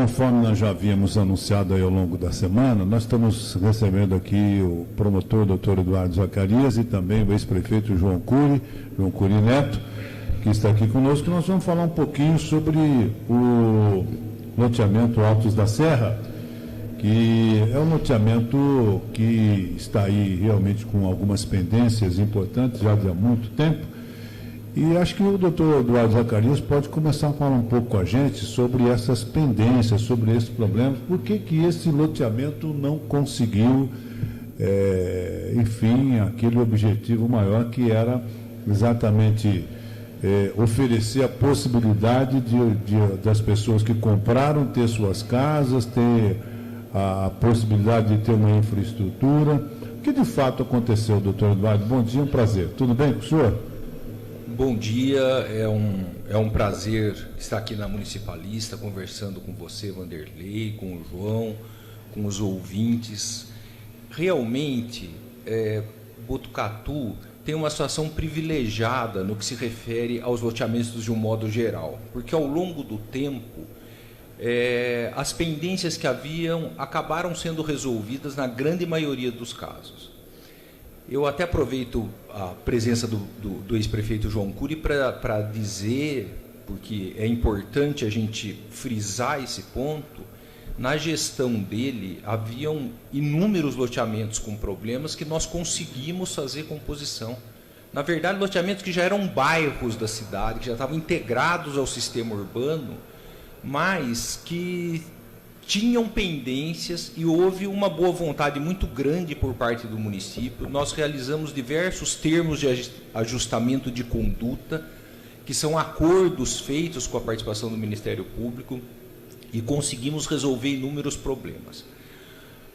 conforme nós já havíamos anunciado aí ao longo da semana, nós estamos recebendo aqui o promotor Dr. Eduardo Zacarias e também o ex-prefeito João Cury Neto, que está aqui conosco. Nós vamos falar um pouquinho sobre o loteamento Altos da Serra, que é um loteamento que está aí realmente com algumas pendências importantes já de há muito tempo. E acho que o doutor Eduardo Zacarias pode começar a falar um pouco com a gente sobre essas pendências, sobre esses problemas, por que esse loteamento não conseguiu, enfim, aquele objetivo maior que era exatamente oferecer a possibilidade das pessoas que compraram ter suas casas, ter a possibilidade de ter uma infraestrutura. O que de fato aconteceu, doutor Eduardo? Bom dia, um prazer. Tudo bem com o senhor? Bom dia, é um prazer estar aqui na Municipalista, conversando com você, Vanderlei, com o João, com os ouvintes. Realmente, Botucatu tem uma situação privilegiada no que se refere aos loteamentos de um modo geral, porque ao longo do tempo, as pendências que haviam acabaram sendo resolvidas na grande maioria dos casos. Eu até aproveito a presença do ex-prefeito João Cury para dizer, porque é importante a gente frisar esse ponto, na gestão dele haviam inúmeros loteamentos com problemas que nós conseguimos fazer composição. Na verdade, loteamentos que já eram bairros da cidade, que já estavam integrados ao sistema urbano, mas que tinham pendências e houve uma boa vontade muito grande por parte do município. Nós realizamos diversos termos de ajustamento de conduta, que são acordos feitos com a participação do Ministério Público, e conseguimos resolver inúmeros problemas.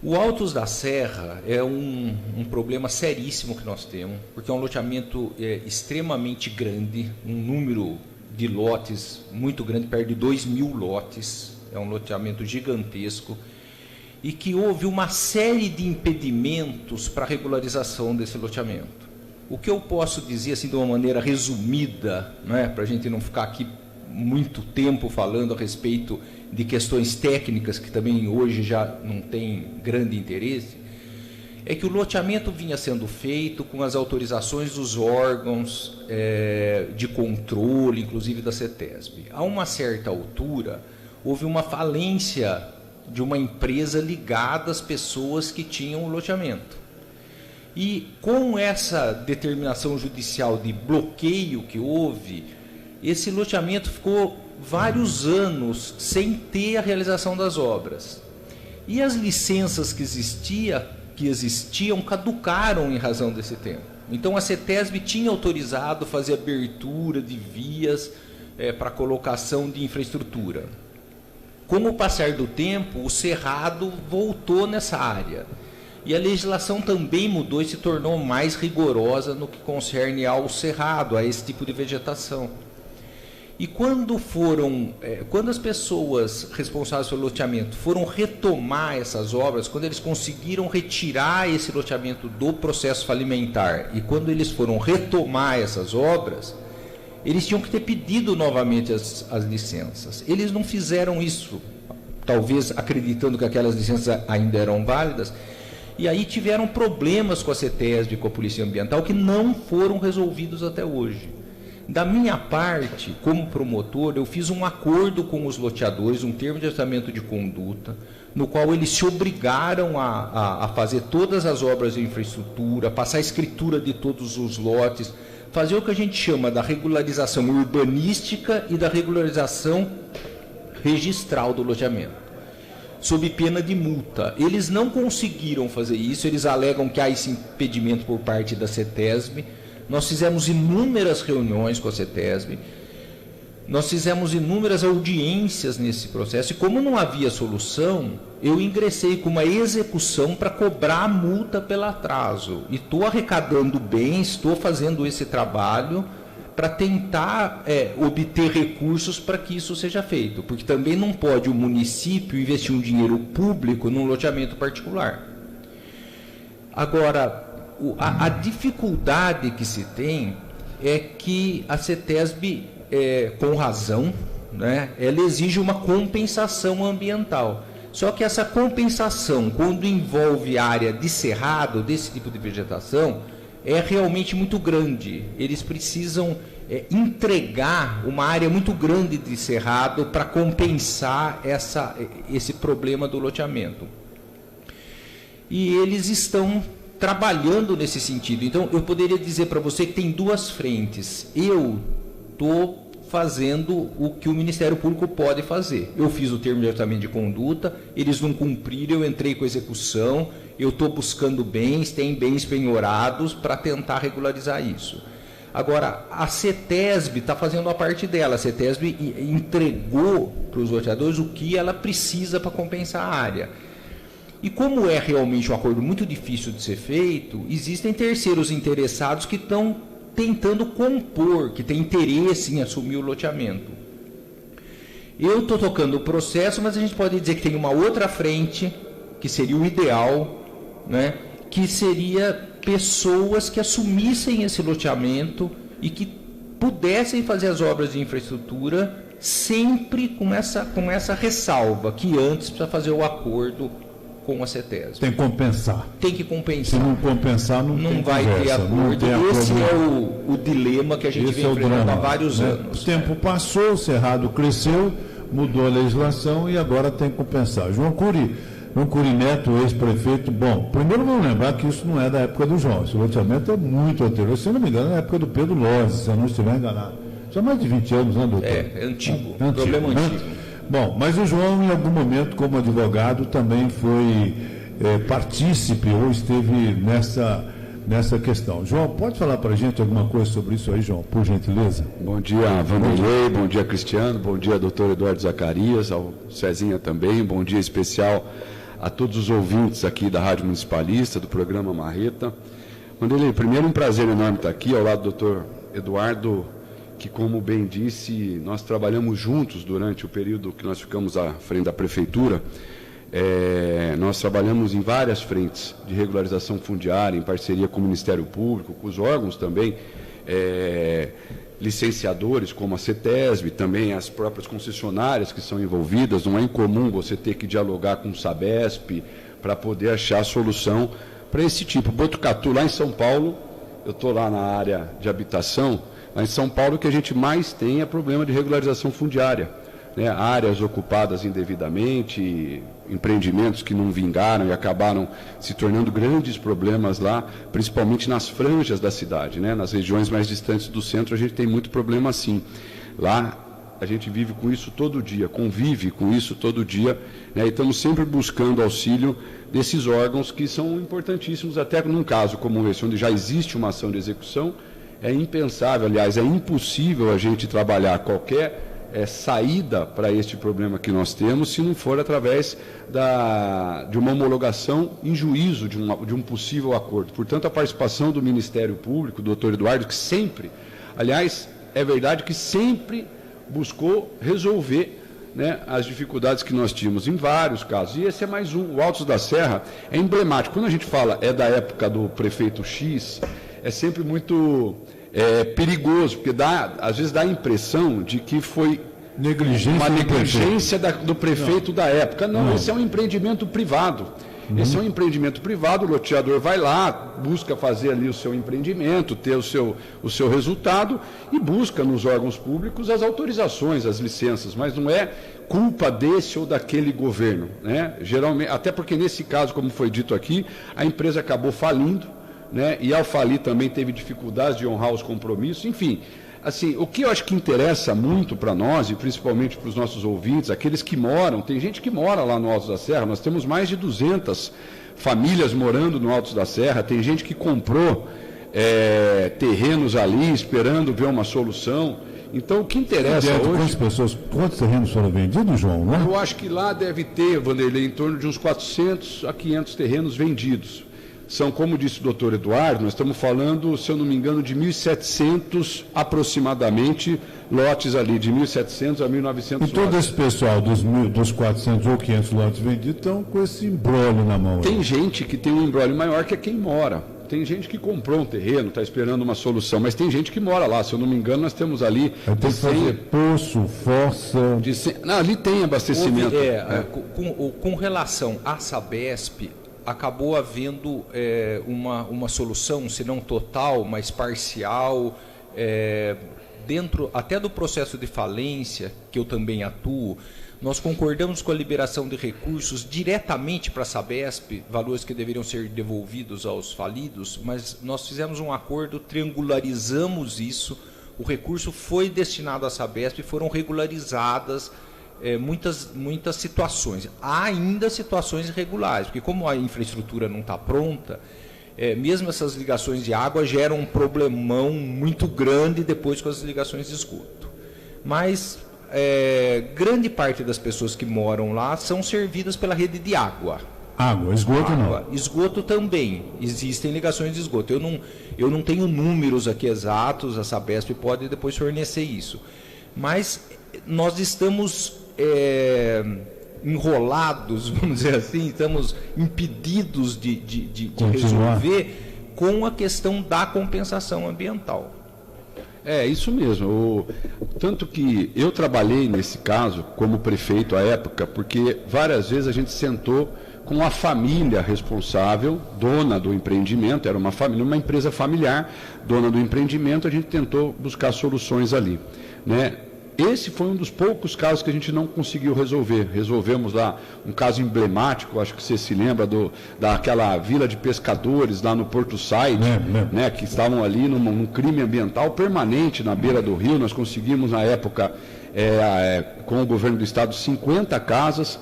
O Altos da Serra é um problema seríssimo que nós temos, porque é um loteamento extremamente grande, um número de lotes muito grande, perto de 2.000 lotes, é um loteamento gigantesco, e que houve uma série de impedimentos para a regularização desse loteamento. O que eu posso dizer, assim, de uma maneira resumida, né, para a gente não ficar aqui muito tempo falando a respeito de questões técnicas, que também hoje já não tem grande interesse, é que o loteamento vinha sendo feito com as autorizações dos órgãos de controle, inclusive da CETESB. A uma certa altura, houve uma falência de uma empresa ligada às pessoas que tinham o loteamento. E com essa determinação judicial de bloqueio que houve, esse loteamento ficou vários anos sem ter a realização das obras. E as licenças que existiam caducaram em razão desse tempo. Então a CETESB tinha autorizado fazer abertura de vias para colocação de infraestrutura. Com o passar do tempo, o cerrado voltou nessa área. E a legislação também mudou e se tornou mais rigorosa no que concerne ao cerrado, a esse tipo de vegetação. E quando as pessoas responsáveis pelo loteamento foram retomar essas obras, quando eles conseguiram retirar esse loteamento do processo falimentar, e quando eles foram retomar essas obras, eles tinham que ter pedido novamente as licenças. Eles não fizeram isso, talvez acreditando que aquelas licenças ainda eram válidas, e aí tiveram problemas com a CETESB e com a Polícia Ambiental que não foram resolvidos até hoje. Da minha parte, como promotor, eu fiz um acordo com os loteadores, um termo de ajustamento de conduta, no qual eles se obrigaram a fazer todas as obras de infraestrutura, passar a escritura de todos os lotes, fazer o que a gente chama da regularização urbanística e da regularização registral do loteamento, sob pena de multa. Eles não conseguiram fazer isso, eles alegam que há esse impedimento por parte da CETESB. Nós fizemos inúmeras reuniões com a CETESB, nós fizemos inúmeras audiências nesse processo, e como não havia solução, eu ingressei com uma execução para cobrar a multa pelo atraso. E estou arrecadando bens, estou fazendo esse trabalho para tentar obter recursos para que isso seja feito, porque também não pode o município investir um dinheiro público num loteamento particular. Agora, a dificuldade que se tem é que a CETESB, com razão, né, ela exige uma compensação ambiental. Só que essa compensação, quando envolve área de cerrado, desse tipo de vegetação, é realmente muito grande. Eles precisam entregar uma área muito grande de cerrado para compensar esse problema do loteamento. E eles estão trabalhando nesse sentido. Então, eu poderia dizer para você que tem duas frentes. Eu estou fazendo o que o Ministério Público pode fazer. Eu fiz o termo de tratamento de conduta, eles não cumpriram, eu entrei com execução, eu estou buscando bens, tem bens penhorados para tentar regularizar isso. Agora, a CETESB está fazendo a parte dela. A CETESB entregou para os loteadores o que ela precisa para compensar a área. E como é realmente um acordo muito difícil de ser feito, existem terceiros interessados que estão tentando compor, que têm interesse em assumir o loteamento. Eu estou tocando o processo, mas a gente pode dizer que tem uma outra frente, que seria o ideal, né, que seria pessoas que assumissem esse loteamento e que pudessem fazer as obras de infraestrutura sempre com essa ressalva, que antes precisa fazer o acordo com a CETESB. Tem que compensar. Tem que compensar. Se não compensar, não vai ter acordo. Esse é o dilema que a gente vem enfrentando há vários anos. O tempo passou, o cerrado cresceu, mudou a legislação e agora tem que compensar. João Cury Neto, ex-prefeito, bom, primeiro vamos lembrar que isso não é da época do João, esse loteamento é muito anterior, se não me engano, é da época do Pedro Lores, se eu não estiver enganado. Isso é mais de 20 anos, né, doutor? É antigo, problema antigo. Bom, mas o João, em algum momento, como advogado, também foi partícipe ou esteve nessa questão. João, pode falar para a gente alguma coisa sobre isso aí, João, por gentileza? Bom dia, Vanderlei, bom dia, Cristiano, bom dia, doutor Eduardo Zacarias, ao Cezinha também, bom dia especial a todos os ouvintes aqui da Rádio Municipalista, do programa Marreta. Vanderlei, primeiro um prazer enorme estar aqui, ao lado do doutor Eduardo, que, como bem disse, nós trabalhamos juntos durante o período que nós ficamos à frente da Prefeitura. Nós trabalhamos em várias frentes de regularização fundiária, em parceria com o Ministério Público, com os órgãos também, licenciadores como a CETESB, também as próprias concessionárias que são envolvidas. Não é incomum você ter que dialogar com o Sabesp para poder achar solução para esse tipo. Botucatu, lá em São Paulo, eu estou lá na área de habitação, lá em São Paulo, o que a gente mais tem é problema de regularização fundiária, né? Áreas ocupadas indevidamente, empreendimentos que não vingaram e acabaram se tornando grandes problemas lá, principalmente nas franjas da cidade, né? Nas regiões mais distantes do centro a gente tem muito problema assim. Lá a gente vive com isso todo dia, convive com isso todo dia, né? E estamos sempre buscando auxílio desses órgãos que são importantíssimos, até num caso como esse, onde já existe uma ação de execução. É impensável, aliás, é impossível a gente trabalhar qualquer saída para este problema que nós temos se não for através de uma homologação em juízo de um possível acordo. Portanto, a participação do Ministério Público, do doutor Eduardo, que sempre, aliás, é verdade que sempre buscou resolver, né, as dificuldades que nós tínhamos em vários casos. E esse é mais um. O Altos da Serra é emblemático. Quando a gente fala da época do prefeito X, é sempre muito perigoso, porque às vezes dá a impressão de que foi uma negligência do prefeito da época. Não, esse é um empreendimento privado. Esse é um empreendimento privado, o loteador vai lá, busca fazer ali o seu empreendimento, ter o seu resultado e busca nos órgãos públicos as autorizações, as licenças, mas não é culpa desse ou daquele governo, né? Geralmente, até porque nesse caso, como foi dito aqui, a empresa acabou falindo, né? E ao falir também teve dificuldades de honrar os compromissos, enfim. Assim, o que eu acho que interessa muito para nós, e principalmente para os nossos ouvintes, aqueles que moram, tem gente que mora lá no Altos da Serra, nós temos mais de 200 famílias morando no Altos da Serra, tem gente que comprou terrenos ali, esperando ver uma solução. Então, o que interessa hoje... Quantos terrenos foram vendidos, João? Né? Eu acho que lá deve ter, Vanderlei, em torno de uns 400 a 500 terrenos vendidos. São, como disse o doutor Eduardo, nós estamos falando, se eu não me engano, de 1.700 aproximadamente lotes ali, de 1.700 a 1.900 lotes. E todo esse pessoal dos 400 ou 500 lotes vendidos estão com esse imbróglio na mão. Tem gente que tem um imbróglio maior que é quem mora. tem gente que comprou um terreno, está esperando uma solução, mas tem gente que mora lá. Se eu não me engano, nós temos ali... Tem que fazer poço, fossa... Não, ali tem abastecimento. Com relação à Sabesp, acabou havendo uma solução, se não total, mas parcial, dentro até do processo de falência, que eu também atuo. Nós concordamos com a liberação de recursos diretamente para a Sabesp, valores que deveriam ser devolvidos aos falidos, mas nós fizemos um acordo, triangularizamos isso, o recurso foi destinado à Sabesp e foram regularizadas muitas situações. Há ainda situações irregulares, porque como a infraestrutura não está pronta, mesmo essas ligações de água geram um problemão muito grande depois com as ligações de esgoto. Mas... grande parte das pessoas que moram lá são servidas pela rede de água. Esgoto não. Esgoto também. Existem ligações de esgoto. Eu não tenho números aqui exatos, a Sabesp pode depois fornecer isso. Mas nós estamos enrolados, vamos dizer assim, estamos impedidos de resolver com a questão da compensação ambiental. Isso mesmo. Tanto que eu trabalhei nesse caso como prefeito à época, porque várias vezes a gente sentou com a família responsável, dona do empreendimento, era uma família, uma empresa familiar, dona do empreendimento, a gente tentou buscar soluções ali, né? Esse foi um dos poucos casos que a gente não conseguiu resolver. Resolvemos lá um caso emblemático, acho que você se lembra, daquela vila de pescadores lá no Porto Said, né, que estavam ali num crime ambiental permanente na beira do rio. Nós conseguimos, na época, com o governo do estado, 50 casas,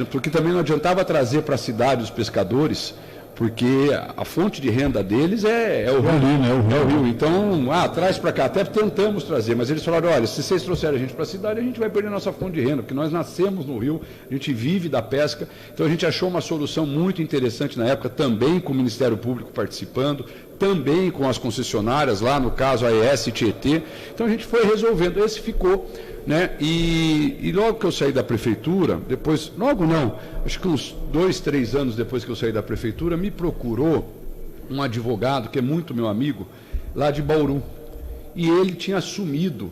porque também não adiantava trazer para a cidade os pescadores, porque a fonte de renda deles é o rio. É o rio. Então, traz para cá. Até tentamos trazer, mas eles falaram, olha, se vocês trouxerem a gente para a cidade, a gente vai perder nossa fonte de renda, porque nós nascemos no rio, a gente vive da pesca. Então, a gente achou uma solução muito interessante na época, também com o Ministério Público participando, também com as concessionárias, lá no caso a ES Tietê. Então, a gente foi resolvendo. Esse ficou... né? E logo que eu saí da prefeitura, depois, acho que uns 2, 3 anos depois que eu saí da prefeitura, me procurou um advogado, que é muito meu amigo, lá de Bauru. E ele tinha assumido,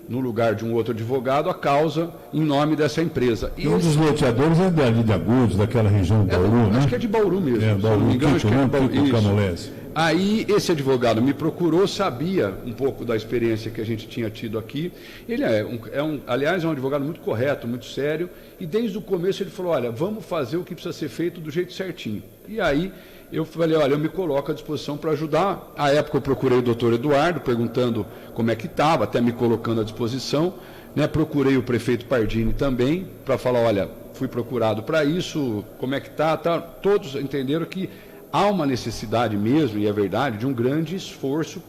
no lugar de um outro advogado, a causa em nome dessa empresa. E um dos loteadores é dali de Agudos, daquela região de Bauru, né? Acho que é de Bauru mesmo. Bauru, se não me engano, acho que é de Bauru. Aí esse advogado me procurou, sabia um pouco da experiência que a gente tinha tido aqui. Ele aliás, é um advogado muito correto, muito sério, e desde o começo ele falou, olha, vamos fazer o que precisa ser feito do jeito certinho. E aí eu falei, olha, eu me coloco à disposição para ajudar. À época eu procurei o doutor Eduardo, perguntando como é que estava, até me colocando à disposição, né? Procurei o prefeito Pardini também, para falar, olha, fui procurado para isso, como é que está, todos entenderam que há uma necessidade mesmo, e é verdade, de um grande esforço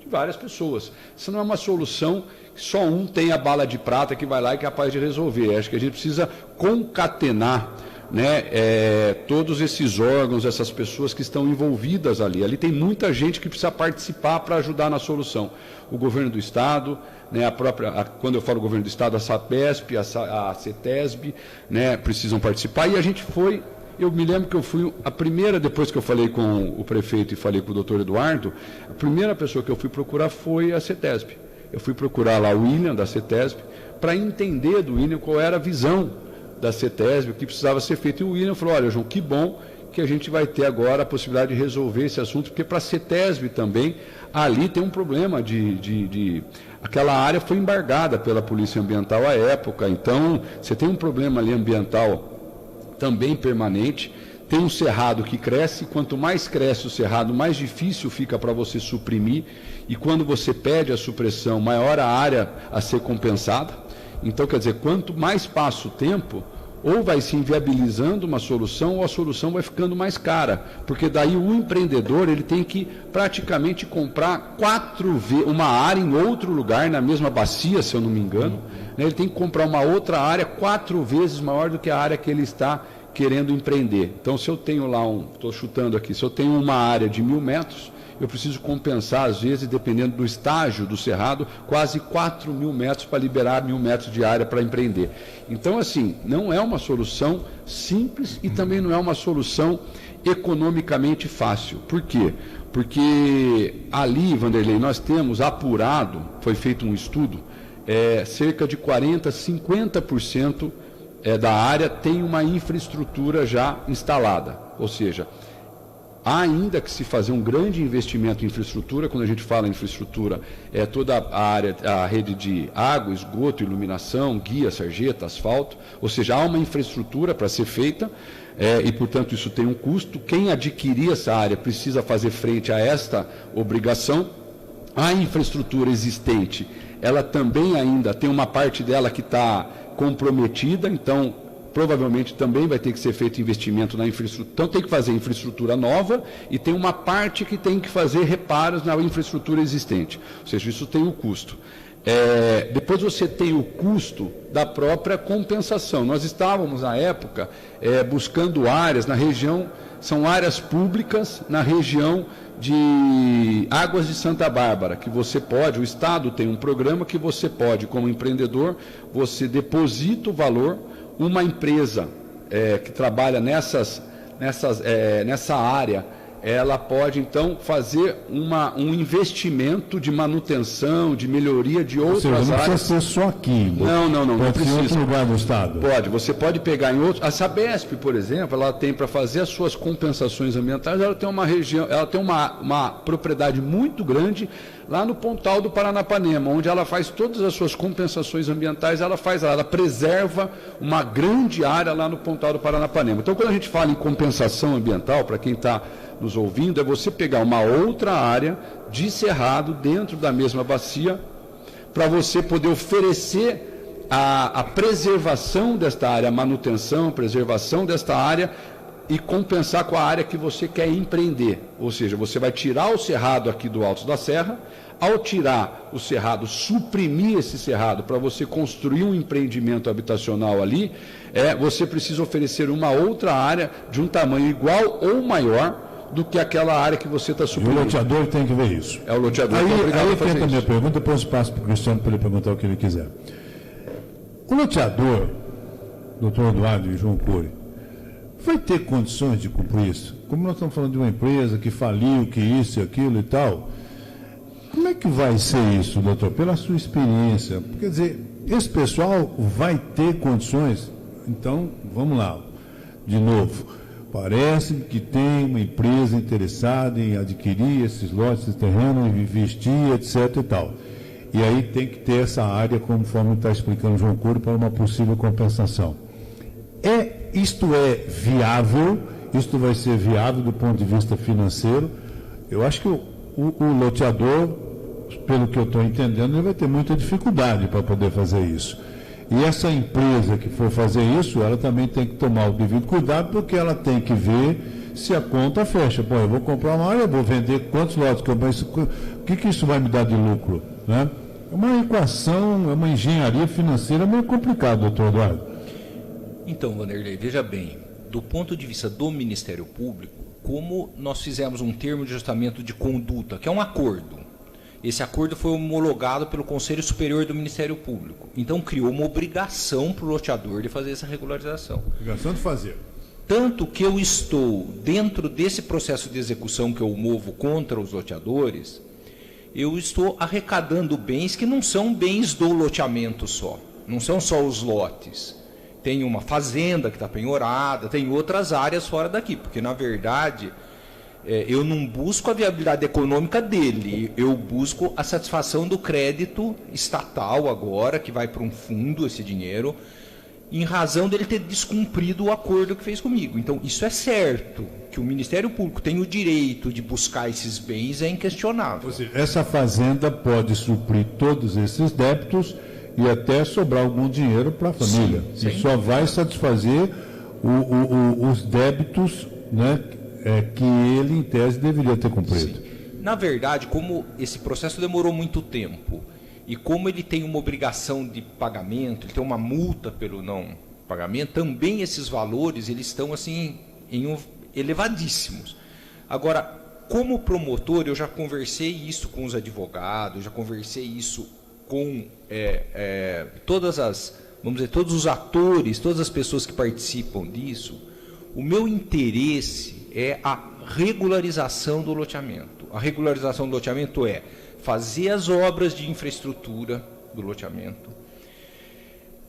de várias pessoas. Isso não é uma solução que só um tem a bala de prata que vai lá e é capaz de resolver. Acho que a gente precisa concatenar, né, todos esses órgãos, essas pessoas que estão envolvidas ali. Ali tem muita gente que precisa participar para ajudar na solução. O governo do Estado, né, quando eu falo governo do Estado, a Sabesp, a CETESB, né, precisam participar. E a gente foi... Eu me lembro que eu fui a primeira, depois que eu falei com o prefeito e falei com o doutor Eduardo, a primeira pessoa que eu fui procurar foi a CETESB. Eu fui procurar lá o William, da CETESB, para entender do William qual era a visão da CETESB, o que precisava ser feito. E o William falou, olha, João, que bom que a gente vai ter agora a possibilidade de resolver esse assunto, porque para a CETESB também, ali tem um problema aquela área foi embargada pela Polícia Ambiental à época, então você tem um problema ali ambiental também permanente, tem um cerrado que cresce, quanto mais cresce o cerrado, mais difícil fica para você suprimir, e quando você pede a supressão, maior a área a ser compensada. Então, quer dizer, quanto mais passa o tempo, ou vai se inviabilizando uma solução, ou a solução vai ficando mais cara, porque daí o empreendedor ele tem que praticamente comprar 4 vezes uma área em outro lugar, na mesma bacia, se eu não me engano, né? Ele tem que comprar uma outra área 4 vezes maior do que a área que ele está querendo empreender. Então, se eu tenho lá estou chutando aqui, se eu tenho uma área de 1.000 metros, eu preciso compensar, às vezes, dependendo do estágio do cerrado, quase 4.000 metros para liberar 1.000 metros de área para empreender. Então, assim, não é uma solução simples e também não é uma solução economicamente fácil. Por quê? Porque ali, Vanderlei, nós temos apurado, foi feito um estudo, cerca de 40%, 50% da área tem uma infraestrutura já instalada. Ou seja, há ainda que se fazer um grande investimento em infraestrutura. Quando a gente fala em infraestrutura, é toda a área, a rede de água, esgoto, iluminação, guia, sarjeta, asfalto. Ou seja, há uma infraestrutura para ser feita e, portanto, isso tem um custo. Quem adquirir essa área precisa fazer frente a esta obrigação. A infraestrutura existente, ela também ainda tem uma parte dela que está comprometida, então provavelmente também vai ter que ser feito investimento na infraestrutura. Então tem que fazer infraestrutura nova e tem uma parte que tem que fazer reparos na infraestrutura existente. Ou seja, isso tem o custo. Depois você tem o custo da própria compensação. Nós estávamos, na época, buscando áreas na região, são áreas públicas na região de Águas de Santa Bárbara, que você pode, o Estado tem um programa que você pode, como empreendedor, você deposita o valor, uma empresa que trabalha nessa área, ela pode, então, fazer um investimento de manutenção, de melhoria de outras áreas. Não precisa ser só aqui. Não pode precisa. Em outro lugar do Estado. Pode, você pode pegar em outros. A Sabesp, por exemplo, ela tem, para fazer as suas compensações ambientais, ela tem uma região, ela tem uma propriedade muito grande lá no Pontal do Paranapanema, onde ela faz todas as suas compensações ambientais, ela preserva uma grande área lá no Pontal do Paranapanema. Então, quando a gente fala em compensação ambiental, para quem está nos ouvindo, é você pegar uma outra área de cerrado dentro da mesma bacia para você poder oferecer a preservação desta área, a manutenção, preservação desta área e compensar com a área que você quer empreender. Ou seja, você vai tirar o cerrado aqui do Alto da Serra, ao tirar o cerrado, suprimir esse cerrado para você construir um empreendimento habitacional ali, você precisa oferecer uma outra área de um tamanho igual ou maior do que aquela área que você está suprindo. E o loteador tem que ver isso. É o loteador. Aí fica a minha pergunta, depois passo para o Cristiano para ele perguntar o que ele quiser. O loteador, doutor Eduardo e João Cury, vai ter condições de cumprir isso? Como nós estamos falando de uma empresa que faliu, que isso e aquilo e tal, como é que vai ser isso, doutor? Pela sua experiência, quer dizer, esse pessoal vai ter condições? Então, vamos lá, de novo. Parece que tem uma empresa interessada em adquirir esses lotes de terreno, investir, etc. e tal. E aí tem que ter essa área, conforme está explicando o João Cury, para uma possível compensação. Isto é viável? Isto vai ser viável do ponto de vista financeiro? Eu acho que o loteador, pelo que eu estou entendendo, ele vai ter muita dificuldade para poder fazer isso. E essa empresa que for fazer isso, ela também tem que tomar o devido cuidado, porque ela tem que ver se a conta fecha. Pô, eu vou comprar uma área, eu vou vender quantos lotes, o que isso vai me dar de lucro? Né? É uma equação, é uma engenharia financeira meio complicada, doutor Eduardo. Então, Vanderlei, veja bem, do ponto de vista do Ministério Público, como nós fizemos um termo de ajustamento de conduta, que é um acordo. Esse acordo foi homologado pelo Conselho Superior do Ministério Público. Então, criou uma obrigação para o loteador de fazer essa regularização. Obrigação de fazer. Tanto que eu estou, dentro desse processo de execução que eu movo contra os loteadores, eu estou arrecadando bens que não são bens do loteamento só. Não são só os lotes. Tem uma fazenda que está penhorada, tem outras áreas fora daqui, porque, na verdade, eu não busco a viabilidade econômica dele, eu busco a satisfação do crédito estatal agora, que vai para um fundo esse dinheiro, em razão dele ter descumprido o acordo que fez comigo. Então, isso é certo, que o Ministério Público tem o direito de buscar esses bens, é inquestionável. Ou seja, essa fazenda pode suprir todos esses débitos e até sobrar algum dinheiro para a família. Sim, e só vai satisfazer os débitos, né, que ele, em tese, deveria ter cumprido. Sim. Na verdade, como esse processo demorou muito tempo e como ele tem uma obrigação de pagamento, ele tem uma multa pelo não pagamento, também esses valores eles estão assim elevadíssimos. Agora, como promotor, eu já conversei isso com os advogados, já conversei isso com todos os atores, todas as pessoas que participam disso. O meu interesse é a regularização do loteamento. A regularização do loteamento é fazer as obras de infraestrutura do loteamento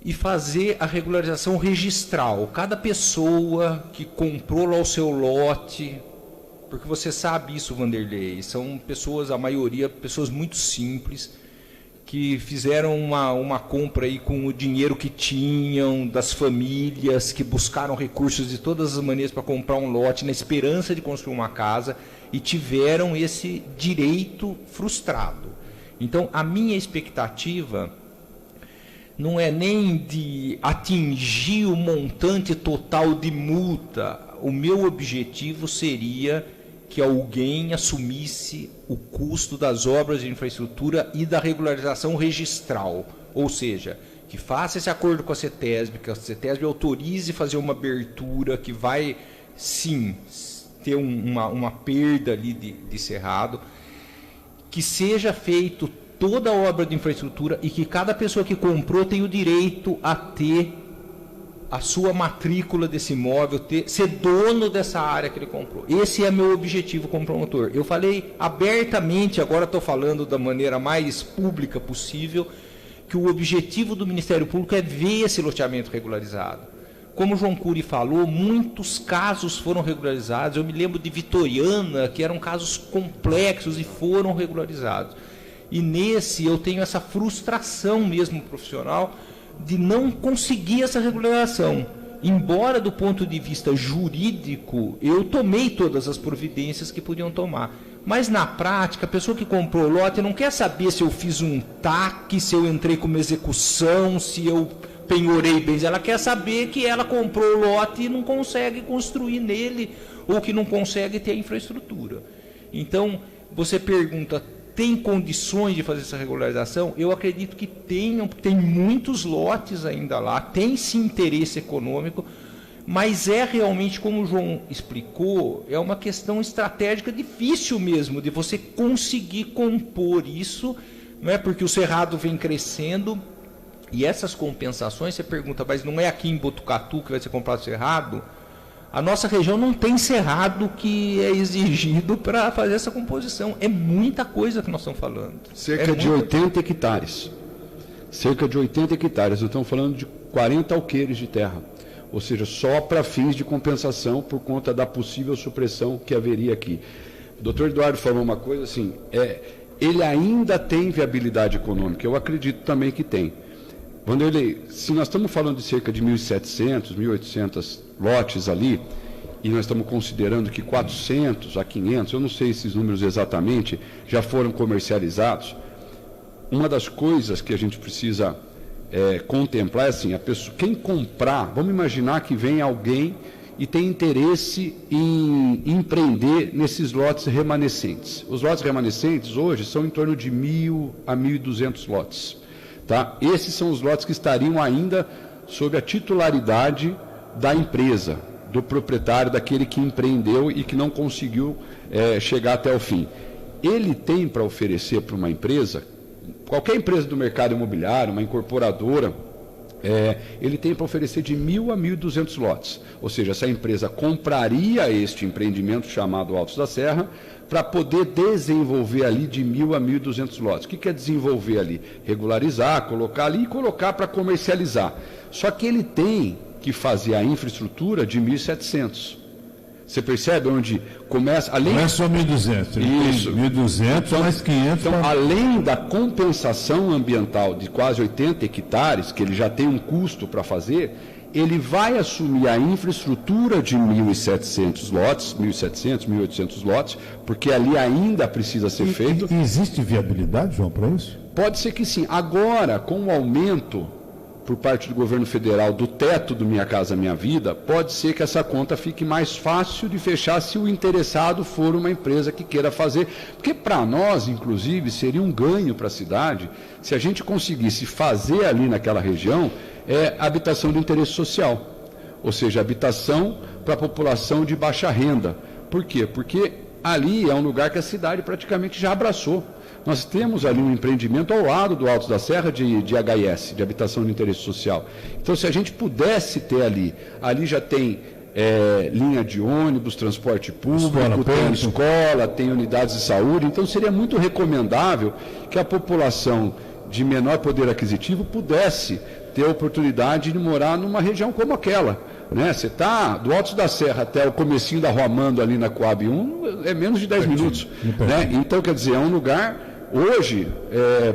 e fazer a regularização registral. Cada pessoa que comprou lá o seu lote, porque você sabe isso, Vanderlei, são pessoas, a maioria, pessoas muito simples, que fizeram uma compra aí com o dinheiro que tinham, das famílias, que buscaram recursos de todas as maneiras para comprar um lote na esperança de construir uma casa e tiveram esse direito frustrado. Então, a minha expectativa não é nem de atingir o montante total de multa. O meu objetivo seria que alguém assumisse o custo das obras de infraestrutura e da regularização registral, ou seja, que faça esse acordo com a CETESB, que a CETESB autorize fazer uma abertura que vai, sim, ter uma perda ali de cerrado, que seja feito toda a obra de infraestrutura e que cada pessoa que comprou tenha o direito a ter a sua matrícula desse imóvel, ser dono dessa área que ele comprou. Esse é meu objetivo como promotor. Eu falei abertamente, agora estou falando da maneira mais pública possível, que o objetivo do Ministério Público é ver esse loteamento regularizado. Como o João Cury falou, muitos casos foram regularizados. Eu me lembro de Vitoriana, que eram casos complexos e foram regularizados. E nesse eu tenho essa frustração mesmo profissional de não conseguir essa regularização. Embora do ponto de vista jurídico, eu tomei todas as providências que podiam tomar. Mas na prática, a pessoa que comprou o lote não quer saber se eu fiz um TAC, se eu entrei com uma execução, se eu penhorei bens. Ela quer saber que ela comprou o lote e não consegue construir nele, ou que não consegue ter a infraestrutura. Então, você pergunta, tem condições de fazer essa regularização? Eu acredito que tenham, porque tem muitos lotes ainda lá, tem sim interesse econômico, mas é realmente, como o João explicou, é uma questão estratégica difícil mesmo, de você conseguir compor isso, não é? Porque o cerrado vem crescendo, e essas compensações, você pergunta, mas não é aqui em Botucatu que vai ser comprado cerrado? A nossa região não tem cerrado que é exigido para fazer essa composição. É muita coisa que nós estamos falando. Cerca de 80 hectares. Cerca de 80 hectares. Nós estamos falando de 40 alqueires de terra. Ou seja, só para fins de compensação por conta da possível supressão que haveria aqui. O doutor Eduardo falou uma coisa assim, ele ainda tem viabilidade econômica. Eu acredito também que tem. Se nós estamos falando de cerca de 1.700, 1.800 lotes ali, e nós estamos considerando que 400 a 500, eu não sei esses números exatamente, já foram comercializados, uma das coisas que a gente precisa contemplar é assim, a pessoa, quem comprar, vamos imaginar que vem alguém e tem interesse em empreender nesses lotes remanescentes. Os lotes remanescentes hoje são em torno de 1.000 a 1.200 lotes. Tá? Esses são os lotes que estariam ainda sob a titularidade da empresa, do proprietário, daquele que empreendeu e que não conseguiu chegar até o fim. Ele tem para oferecer para uma empresa, qualquer empresa do mercado imobiliário, uma incorporadora, ele tem para oferecer de 1.000 a 1.200 lotes. Ou seja, essa empresa compraria este empreendimento chamado Altos da Serra para poder desenvolver ali de 1.000 a 1.200 lotes. O que é desenvolver ali? Regularizar, colocar ali e colocar para comercializar. Só que ele tem que fazer a infraestrutura de 1.700. Você percebe onde começa... Não é só 1.200. Isso. 1.200 mais 500. Então, além da compensação ambiental de quase 80 hectares, que ele já tem um custo para fazer, ele vai assumir a infraestrutura de 1.700 lotes, 1.700, 1.800 lotes, porque ali ainda precisa ser feito. Existe viabilidade, João, para isso? Pode ser que sim. Agora, com o aumento por parte do governo federal do teto do Minha Casa Minha Vida, pode ser que essa conta fique mais fácil de fechar se o interessado for uma empresa que queira fazer. Porque para nós, inclusive, seria um ganho para a cidade se a gente conseguisse fazer ali naquela região habitação de interesse social. Ou seja, habitação para a população de baixa renda. Por quê? Porque ali é um lugar que a cidade praticamente já abraçou. Nós temos ali um empreendimento ao lado do Altos da Serra de HS, de habitação de interesse social. Então, se a gente pudesse ter ali já tem linha de ônibus, transporte público, tem escola, tem unidades de saúde. Então seria muito recomendável que a população de menor poder aquisitivo pudesse ter a oportunidade de morar numa região como aquela. Né? Você está do Alto da Serra até o comecinho da Rua Amando, ali na Coab 1, é menos de 10 minutos. Né? Então, quer dizer, é um lugar, hoje,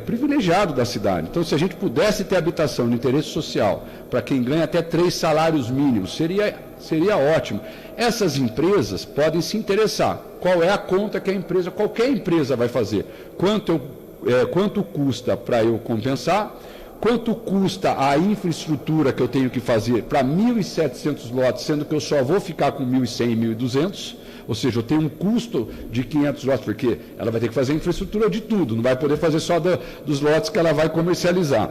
privilegiado da cidade. Então, se a gente pudesse ter habitação de interesse social para quem ganha até 3 salários mínimos, seria ótimo. Essas empresas podem se interessar. Qual é a conta que qualquer empresa vai fazer? Quanto custa para eu compensar? Quanto custa a infraestrutura que eu tenho que fazer para 1.700 lotes, sendo que eu só vou ficar com 1.100 e 1.200? Ou seja, eu tenho um custo de 500 lotes, porque ela vai ter que fazer a infraestrutura de tudo, não vai poder fazer só dos lotes que ela vai comercializar.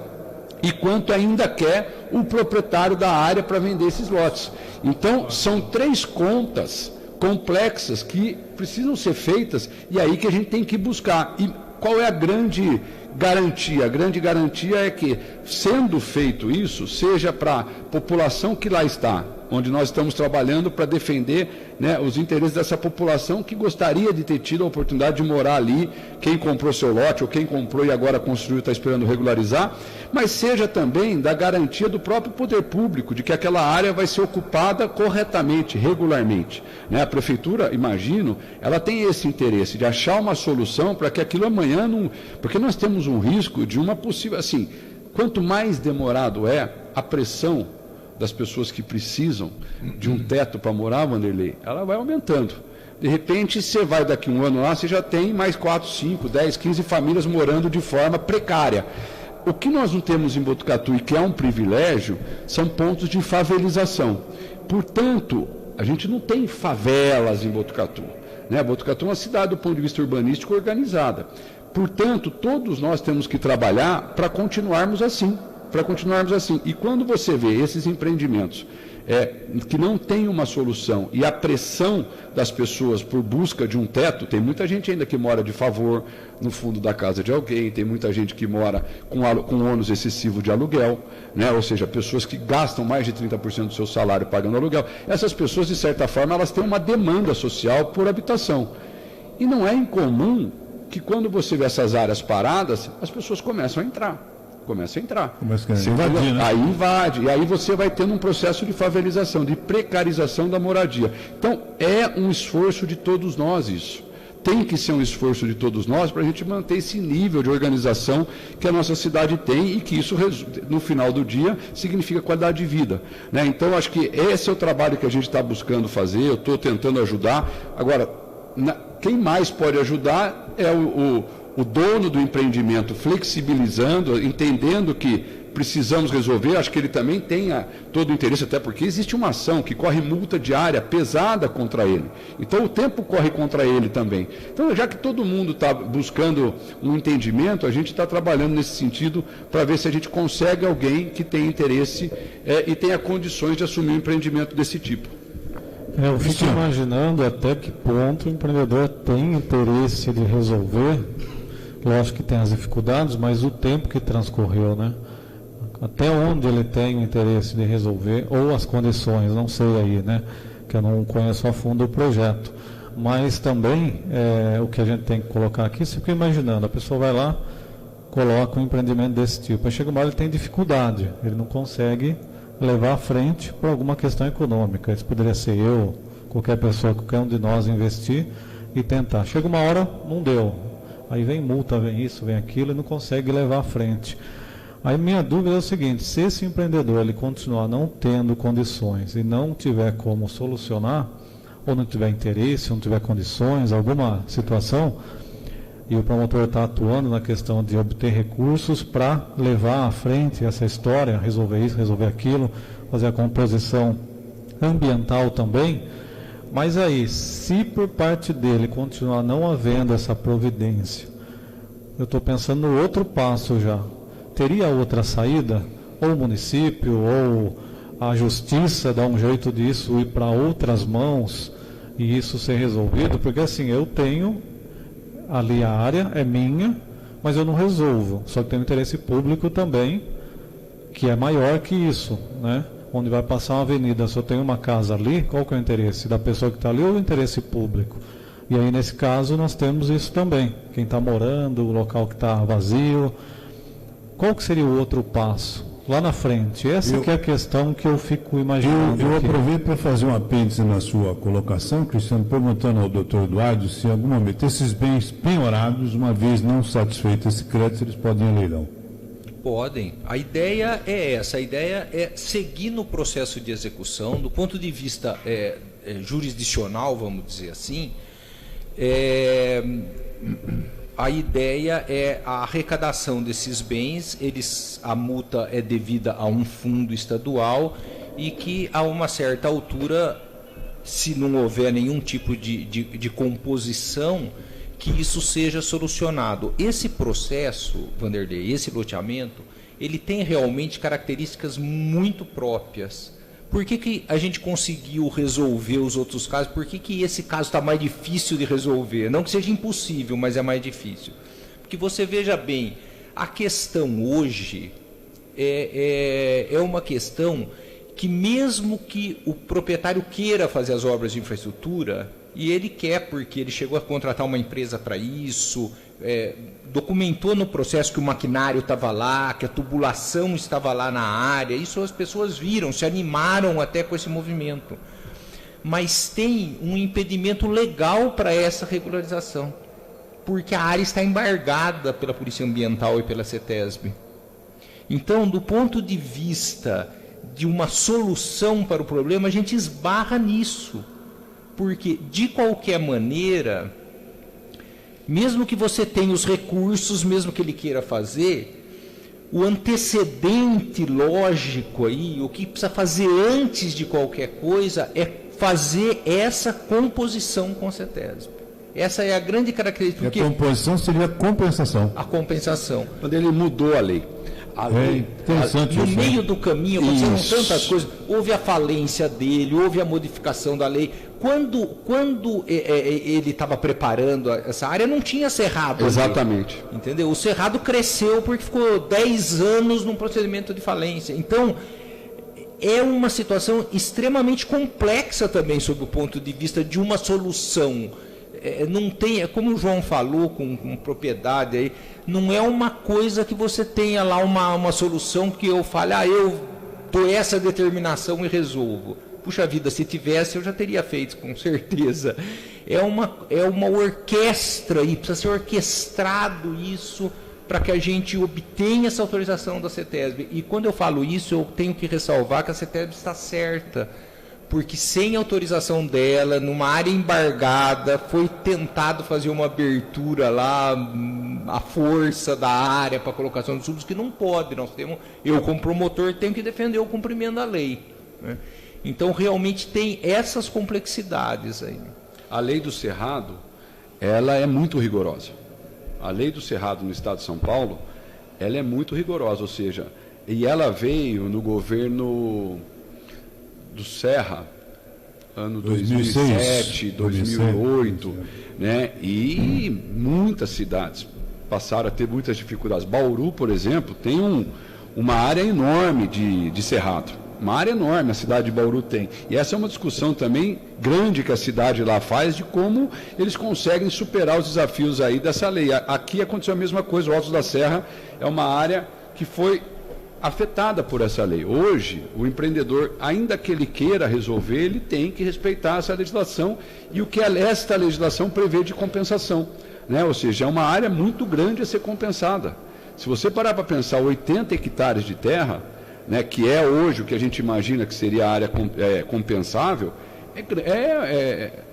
E quanto ainda quer o proprietário da área para vender esses lotes. Então, são 3 contas complexas que precisam ser feitas e aí que a gente tem que buscar. E qual é a grande garantia? A grande garantia é que, sendo feito isso, seja para a população que lá está, onde nós estamos trabalhando para defender, né, os interesses dessa população que gostaria de ter tido a oportunidade de morar ali, quem comprou seu lote ou quem comprou e agora construiu está esperando regularizar, mas seja também da garantia do próprio poder público, de que aquela área vai ser ocupada corretamente, regularmente. Né? A prefeitura, imagino, ela tem esse interesse de achar uma solução para que aquilo amanhã não... Porque nós temos um risco de uma possível... Assim, quanto mais demorado a pressão das pessoas que precisam de um teto para morar, Wanderlei, ela vai aumentando. De repente, você vai daqui um ano lá, você já tem mais 4, 5, 10, 15 famílias morando de forma precária. O que nós não temos em Botucatu, e que é um privilégio, são pontos de favelização. Portanto, a gente não tem favelas em Botucatu. Né? Botucatu é uma cidade, do ponto de vista urbanístico, organizada. Portanto, todos nós temos que trabalhar para continuarmos assim. E quando você vê esses empreendimentos que não tem uma solução e a pressão das pessoas por busca de um teto, tem muita gente ainda que mora de favor no fundo da casa de alguém, tem muita gente que mora com ônus excessivo de aluguel, né? Ou seja, pessoas que gastam mais de 30% do seu salário pagando aluguel. Essas pessoas, de certa forma, elas têm uma demanda social por habitação. E não é incomum que quando você vê essas áreas paradas, as pessoas começam a entrar. Começa a invadir, né? Aí invade, e aí você vai tendo um processo de favelização, de precarização da moradia. Então, é um esforço de todos nós isso. Tem que ser um esforço de todos nós para a gente manter esse nível de organização que a nossa cidade tem e que isso, no final do dia, significa qualidade de vida. Né? Então, acho que esse é o trabalho que a gente está buscando fazer, eu estou tentando ajudar. Agora, quem mais pode ajudar é o dono do empreendimento, flexibilizando, entendendo que precisamos resolver. Acho que ele também tenha todo o interesse, até porque existe uma ação que corre multa diária pesada contra ele. Então o tempo corre contra ele também. Então, já que todo mundo está buscando um entendimento, a gente está trabalhando nesse sentido para ver se a gente consegue alguém que tenha interesse e tenha condições de assumir um empreendimento desse tipo. Eu fico imaginando até que ponto o empreendedor tem interesse de resolver. Lógico que tem as dificuldades, mas o tempo que transcorreu, né? Até onde ele tem o interesse de resolver, ou as condições, não sei aí, né? Que eu não conheço a fundo o projeto. Mas também, o que a gente tem que colocar aqui, você fica imaginando, a pessoa vai lá, coloca um empreendimento desse tipo, aí chega uma hora ele tem dificuldade, ele não consegue levar à frente por alguma questão econômica. Isso poderia ser eu, qualquer pessoa, qualquer um de nós investir e tentar. Chega uma hora, não deu. Aí vem multa, vem isso, vem aquilo, e não consegue levar à frente. Aí minha dúvida é o seguinte: se esse empreendedor ele continuar não tendo condições e não tiver como solucionar, ou não tiver interesse, não tiver condições, alguma situação, e o promotor está atuando na questão de obter recursos para levar à frente essa história, resolver isso, resolver aquilo, fazer a composição ambiental também. Mas aí, se por parte dele continuar não havendo essa providência, eu estou pensando no outro passo já. Teria outra saída? Ou o município, ou a justiça dar um jeito disso ir para outras mãos e isso ser resolvido? Porque assim, eu tenho ali a área, é minha, mas eu não resolvo. Só que tem um interesse público também, que é maior que isso, né? onde vai passar uma avenida, só tem uma casa ali, qual que é o interesse? Da pessoa que está ali ou o interesse público? E aí, nesse caso, nós temos isso também. Quem está morando, o local que está vazio. Qual que seria o outro passo? Lá na frente. Essa que é a questão que eu fico imaginando. Eu aproveito para fazer um apêndice na sua colocação, Cristiano, perguntando ao doutor Eduardo se em algum momento esses bens penhorados, uma vez não satisfeito esse crédito, eles podem ir a leilão. Podem. A ideia é essa. A ideia é seguir no processo de execução, do ponto de vista jurisdicional, vamos dizer assim. A ideia é a arrecadação desses bens, a multa é devida a um fundo estadual e que a uma certa altura, se não houver nenhum tipo de composição, que isso seja solucionado. Esse processo, Vanderlei, esse loteamento, ele tem realmente características muito próprias. Por que a gente conseguiu resolver os outros casos? Por que esse caso está mais difícil de resolver? Não que seja impossível, mas é mais difícil. Porque você veja bem, a questão hoje é uma questão que mesmo que o proprietário queira fazer as obras de infraestrutura, e ele quer porque ele chegou a contratar uma empresa para isso, documentou no processo que o maquinário estava lá, que a tubulação estava lá na área, isso as pessoas viram, se animaram até com esse movimento. Mas tem um impedimento legal para essa regularização, porque a área está embargada pela Polícia Ambiental e pela CETESB. Então, do ponto de vista de uma solução para o problema, a gente esbarra nisso. Porque, de qualquer maneira, mesmo que você tenha os recursos, mesmo que ele queira fazer, o antecedente lógico aí, o que precisa fazer antes de qualquer coisa, é fazer essa composição com a CETESB. Essa é a grande característica. A composição seria a compensação. A compensação. Quando ele mudou a lei. Interessante no isso, meio do caminho aconteceram tantas coisas, houve a falência dele, houve a modificação da lei. Quando ele estava preparando essa área, não tinha cerrado. Exatamente. Ali, entendeu? O cerrado cresceu porque ficou 10 anos num procedimento de falência. Então, é uma situação extremamente complexa também, sob o ponto de vista de uma solução. Não tem, como o João falou com propriedade aí, não é uma coisa que você tenha lá uma solução que eu fale, eu dou essa determinação e resolvo. Puxa vida, se tivesse eu já teria feito, com certeza. É uma orquestra e precisa ser orquestrado isso para que a gente obtenha essa autorização da CETESB. E quando eu falo isso, eu tenho que ressalvar que a CETESB está certa. Porque sem autorização dela, numa área embargada, foi tentado fazer uma abertura lá, à força da área para colocação de tubos, que não pode. Eu, como promotor, tenho que defender o cumprimento da lei. Né? Então, realmente tem essas complexidades aí. A lei do cerrado, ela é muito rigorosa. A lei do cerrado no estado de São Paulo, ela é muito rigorosa, ou seja, e ela veio no governo do Serra, ano 2007, 2008, né? E muitas cidades passaram a ter muitas dificuldades. Bauru, por exemplo, tem uma área enorme de cerrado, uma área enorme a cidade de Bauru tem. E essa é uma discussão também grande que a cidade lá faz de como eles conseguem superar os desafios aí dessa lei. Aqui aconteceu a mesma coisa, o Altos da Serra é uma área que foi afetada por essa lei. Hoje, o empreendedor, ainda que ele queira resolver, ele tem que respeitar essa legislação e o que esta legislação prevê de compensação, né? Ou seja, é uma área muito grande a ser compensada. Se você parar para pensar 80 hectares de terra, né, que é hoje o que a gente imagina que seria a área compensável,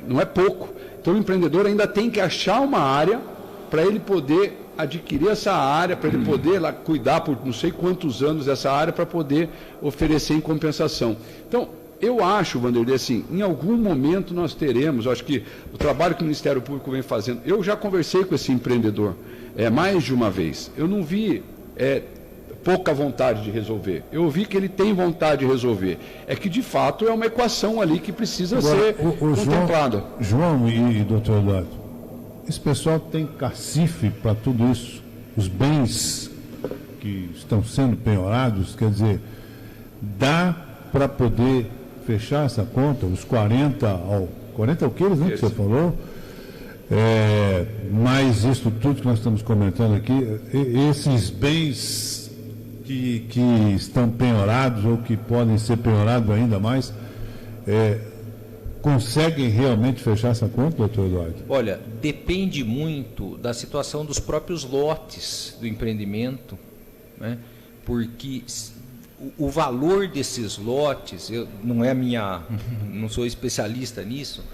não é pouco. Então o empreendedor ainda tem que achar uma área para ele poder adquirir essa área, para ele poder lá cuidar por não sei quantos anos dessa área para poder oferecer em compensação. Então, eu acho, Vanderlei, assim, em algum momento nós teremos, eu acho que o trabalho que o Ministério Público vem fazendo, eu já conversei com esse empreendedor mais de uma vez, eu não vi pouca vontade de resolver, eu vi que ele tem vontade de resolver, é que de fato é uma equação ali que precisa ser contemplada. João e doutor Eduardo, esse pessoal tem cacife para tudo isso, os bens que estão sendo penhorados, quer dizer, dá para poder fechar essa conta, os 40 alqueires, né, que você falou, mais isso tudo que nós estamos comentando aqui, esses bens que estão penhorados ou que podem ser penhorados ainda mais, conseguem realmente fechar essa conta, doutor Eduardo? Olha, depende muito da situação dos próprios lotes do empreendimento, né? Porque o valor desses lotes, não sou especialista nisso,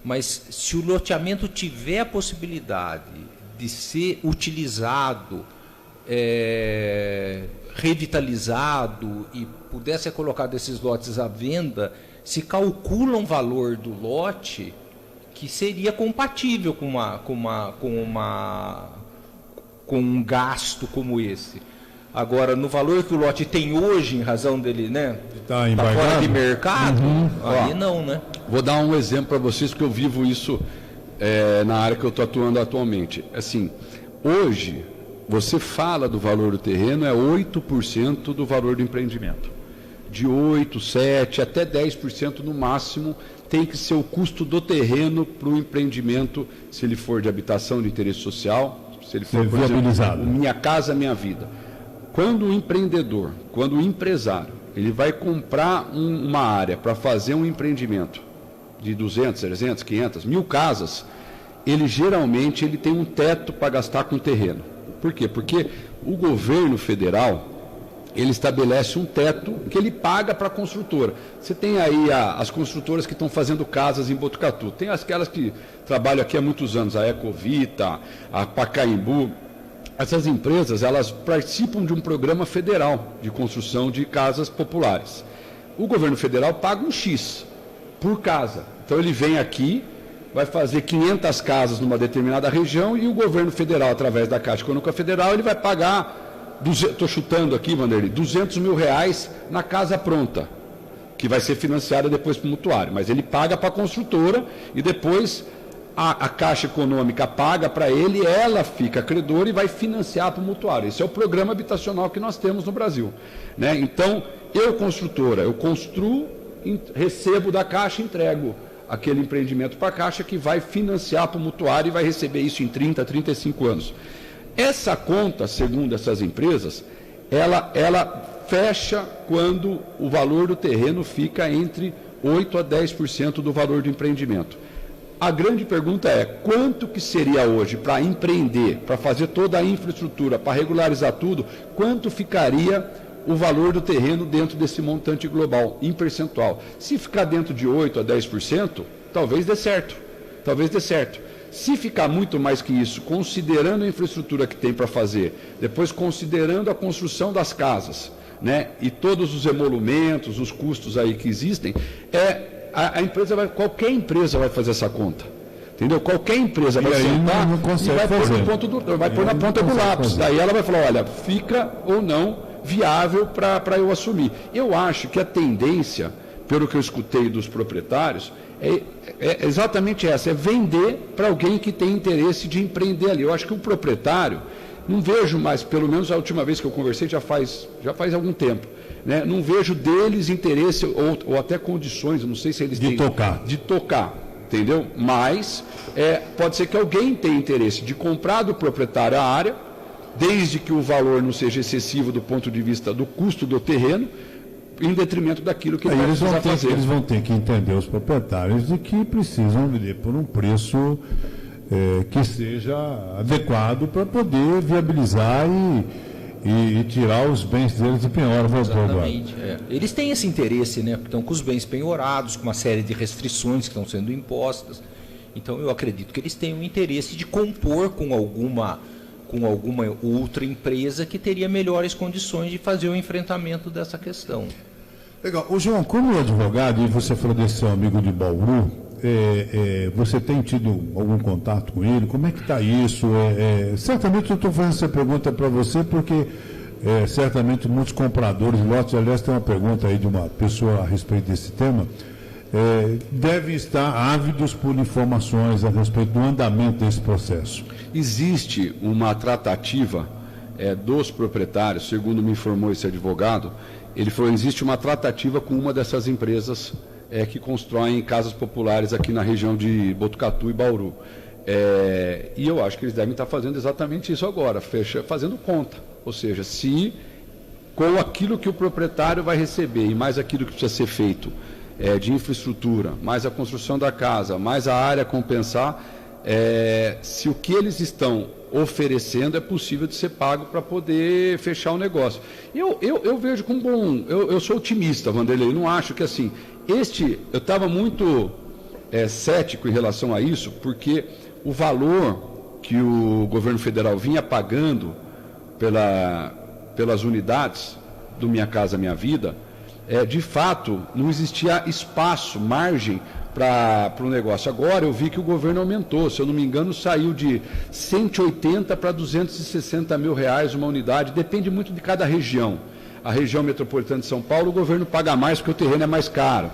mas se o loteamento tiver a possibilidade de ser utilizado, revitalizado e pudesse ser colocado esses lotes à venda, se calcula um valor do lote que seria compatível com um gasto como esse. Agora, no valor que o lote tem hoje, em razão dele, né, tá fora de mercado, aí não, né? Vou dar um exemplo para vocês, porque eu vivo isso na área que eu estou atuando atualmente. Assim, hoje, você fala do valor do terreno, é 8% do valor do empreendimento. De 8%, 7%, até 10% no máximo, tem que ser o custo do terreno para o empreendimento, se ele for de habitação de interesse social, se ele for, por exemplo, Minha Casa Minha Vida. Quando o empreendedor, quando o empresário, ele vai comprar uma área para fazer um empreendimento de 200, 300, 500, 1.000 casas, ele geralmente tem um teto para gastar com terreno. Por quê? Porque o governo federal, ele estabelece um teto que ele paga para a construtora. Você tem aí as construtoras que estão fazendo casas em Botucatu, tem aquelas que trabalham aqui há muitos anos, a Ecovita, a Pacaembu. Essas empresas, elas participam de um programa federal de construção de casas populares. O governo federal paga um X por casa. Então ele vem aqui, vai fazer 500 casas numa determinada região e o governo federal, através da Caixa Econômica Federal, ele vai pagar, estou chutando aqui, Vanderlei, R$200 mil na casa pronta, que vai ser financiada depois para o mutuário. Mas ele paga para a construtora e depois a Caixa Econômica paga para ele, ela fica credora e vai financiar para o mutuário. Esse é o programa habitacional que nós temos no Brasil, né? Então, construtora, eu construo, recebo da Caixa, entrego aquele empreendimento para a Caixa que vai financiar para o mutuário e vai receber isso em 30, 35 anos. Essa conta, segundo essas empresas, ela fecha quando o valor do terreno fica entre 8% a 10% do valor do empreendimento. A grande pergunta é, quanto que seria hoje para empreender, para fazer toda a infraestrutura, para regularizar tudo, quanto ficaria o valor do terreno dentro desse montante global, em percentual? Se ficar dentro de 8% a 10%, talvez dê certo, Se ficar muito mais que isso, considerando a infraestrutura que tem para fazer, depois considerando a construção das casas, né, e todos os emolumentos, os custos aí que existem, qualquer empresa vai fazer essa conta, entendeu? Qualquer empresa vai sentar e vai pôr na ponta do lápis. Daí ela vai falar, olha, fica ou não viável para eu assumir. Eu acho que a tendência, pelo que eu escutei dos proprietários, é exatamente essa, é vender para alguém que tem interesse de empreender ali. Eu acho que o proprietário, não vejo mais, pelo menos a última vez que eu conversei, já faz algum tempo, né? Não vejo deles interesse ou até condições, não sei se eles têm... De tocar, entendeu? Mas pode ser que alguém tenha interesse de comprar do proprietário a área, desde que o valor não seja excessivo do ponto de vista do custo do terreno, em detrimento daquilo que ele vai precisar fazer. Eles vão ter que entender, os proprietários, de que precisam vender por um preço que seja adequado para poder viabilizar e tirar os bens deles de penhora. Exatamente. Eles têm esse interesse, né? Estão com os bens penhorados, com uma série de restrições que estão sendo impostas. Então, eu acredito que eles têm o interesse de compor com alguma outra empresa que teria melhores condições de fazer o enfrentamento dessa questão. Legal. O João, como advogado, e você falou desse seu amigo de Bauru, você tem tido algum contato com ele? Como é que está isso? Certamente eu estou fazendo essa pergunta para você porque certamente muitos compradores de lotes, aliás, tem uma pergunta aí de uma pessoa a respeito desse tema, devem estar ávidos por informações a respeito do andamento desse processo. Existe uma tratativa dos proprietários, segundo me informou esse advogado, ele falou, existe uma tratativa com uma dessas empresas que constroem casas populares aqui na região de Botucatu e Bauru. E eu acho que eles devem estar fazendo exatamente isso agora, fazendo conta. Ou seja, se com aquilo que o proprietário vai receber e mais aquilo que precisa ser feito de infraestrutura, mais a construção da casa, mais a área a compensar, se o que eles estão oferecendo é possível de ser pago para poder fechar o negócio. Eu vejo com bom... Eu sou otimista, Vanderlei, não acho que assim... Eu estava muito cético em relação a isso, porque o valor que o governo federal vinha pagando pelas unidades do Minha Casa Minha Vida, de fato, não existia espaço, margem para o negócio. Agora eu vi que o governo aumentou, se eu não me engano, saiu de 180 para 260 mil reais uma unidade, depende muito de cada região. A região metropolitana de São Paulo, o governo paga mais porque o terreno é mais caro.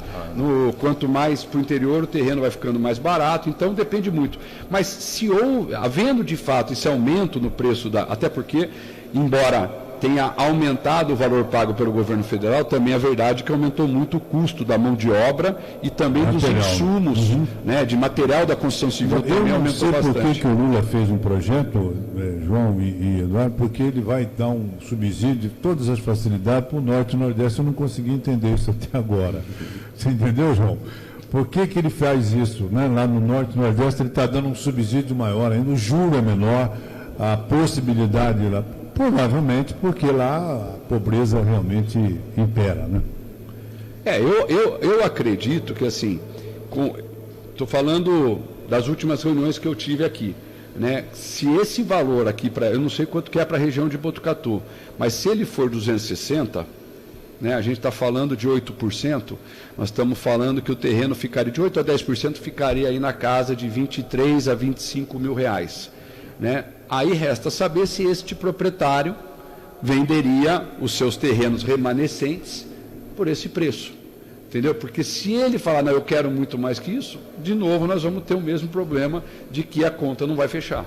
Quanto mais para o interior, o terreno vai ficando mais barato, então depende muito. Mas havendo de fato esse aumento no preço até porque, embora tenha aumentado o valor pago pelo governo federal, também é verdade que aumentou muito o custo da mão de obra e também dos insumos, de material da construção civil, também aumentou bastante. Eu não sei por que o Lula fez um projeto, João e Eduardo, porque ele vai dar um subsídio de todas as facilidades para o Norte e Nordeste. Eu não consegui entender isso até agora. Você entendeu, João? Por que ele faz isso? Lá no Norte e Nordeste ele está dando um subsídio maior, ainda o juro é menor, a possibilidade lá... Provavelmente porque lá a pobreza realmente impera, né? Eu acredito que, assim, estou falando das últimas reuniões que eu tive aqui, né? Se esse valor aqui, eu não sei quanto que é para a região de Botucatu, mas se ele for 260, né, a gente está falando de 8%, nós estamos falando que o terreno ficaria de 8% a 10%, ficaria aí na casa de 23 a 25 mil reais, né? Aí resta saber se este proprietário venderia os seus terrenos remanescentes por esse preço, entendeu? Porque se ele falar, não, eu quero muito mais que isso, de novo nós vamos ter o mesmo problema de que a conta não vai fechar.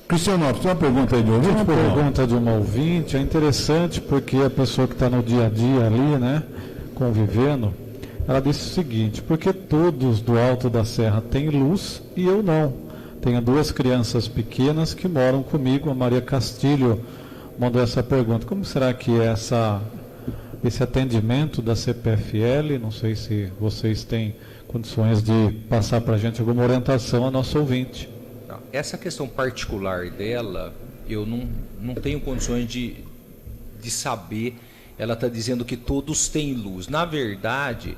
Cristiano, tem uma pergunta aí de ouvinte? Uma pergunta de uma ouvinte, é interessante porque a pessoa que está no dia a dia ali, né, convivendo, ela disse o seguinte, porque todos do Alto da Serra têm luz e eu não. Tenho 2 crianças pequenas que moram comigo. A Maria Castilho mandou essa pergunta. Como será que é esse atendimento da CPFL? Não sei se vocês têm condições de passar para a gente alguma orientação a nosso ouvinte. Essa questão particular dela, eu não tenho condições de saber. Ela está dizendo que todos têm luz. Na verdade...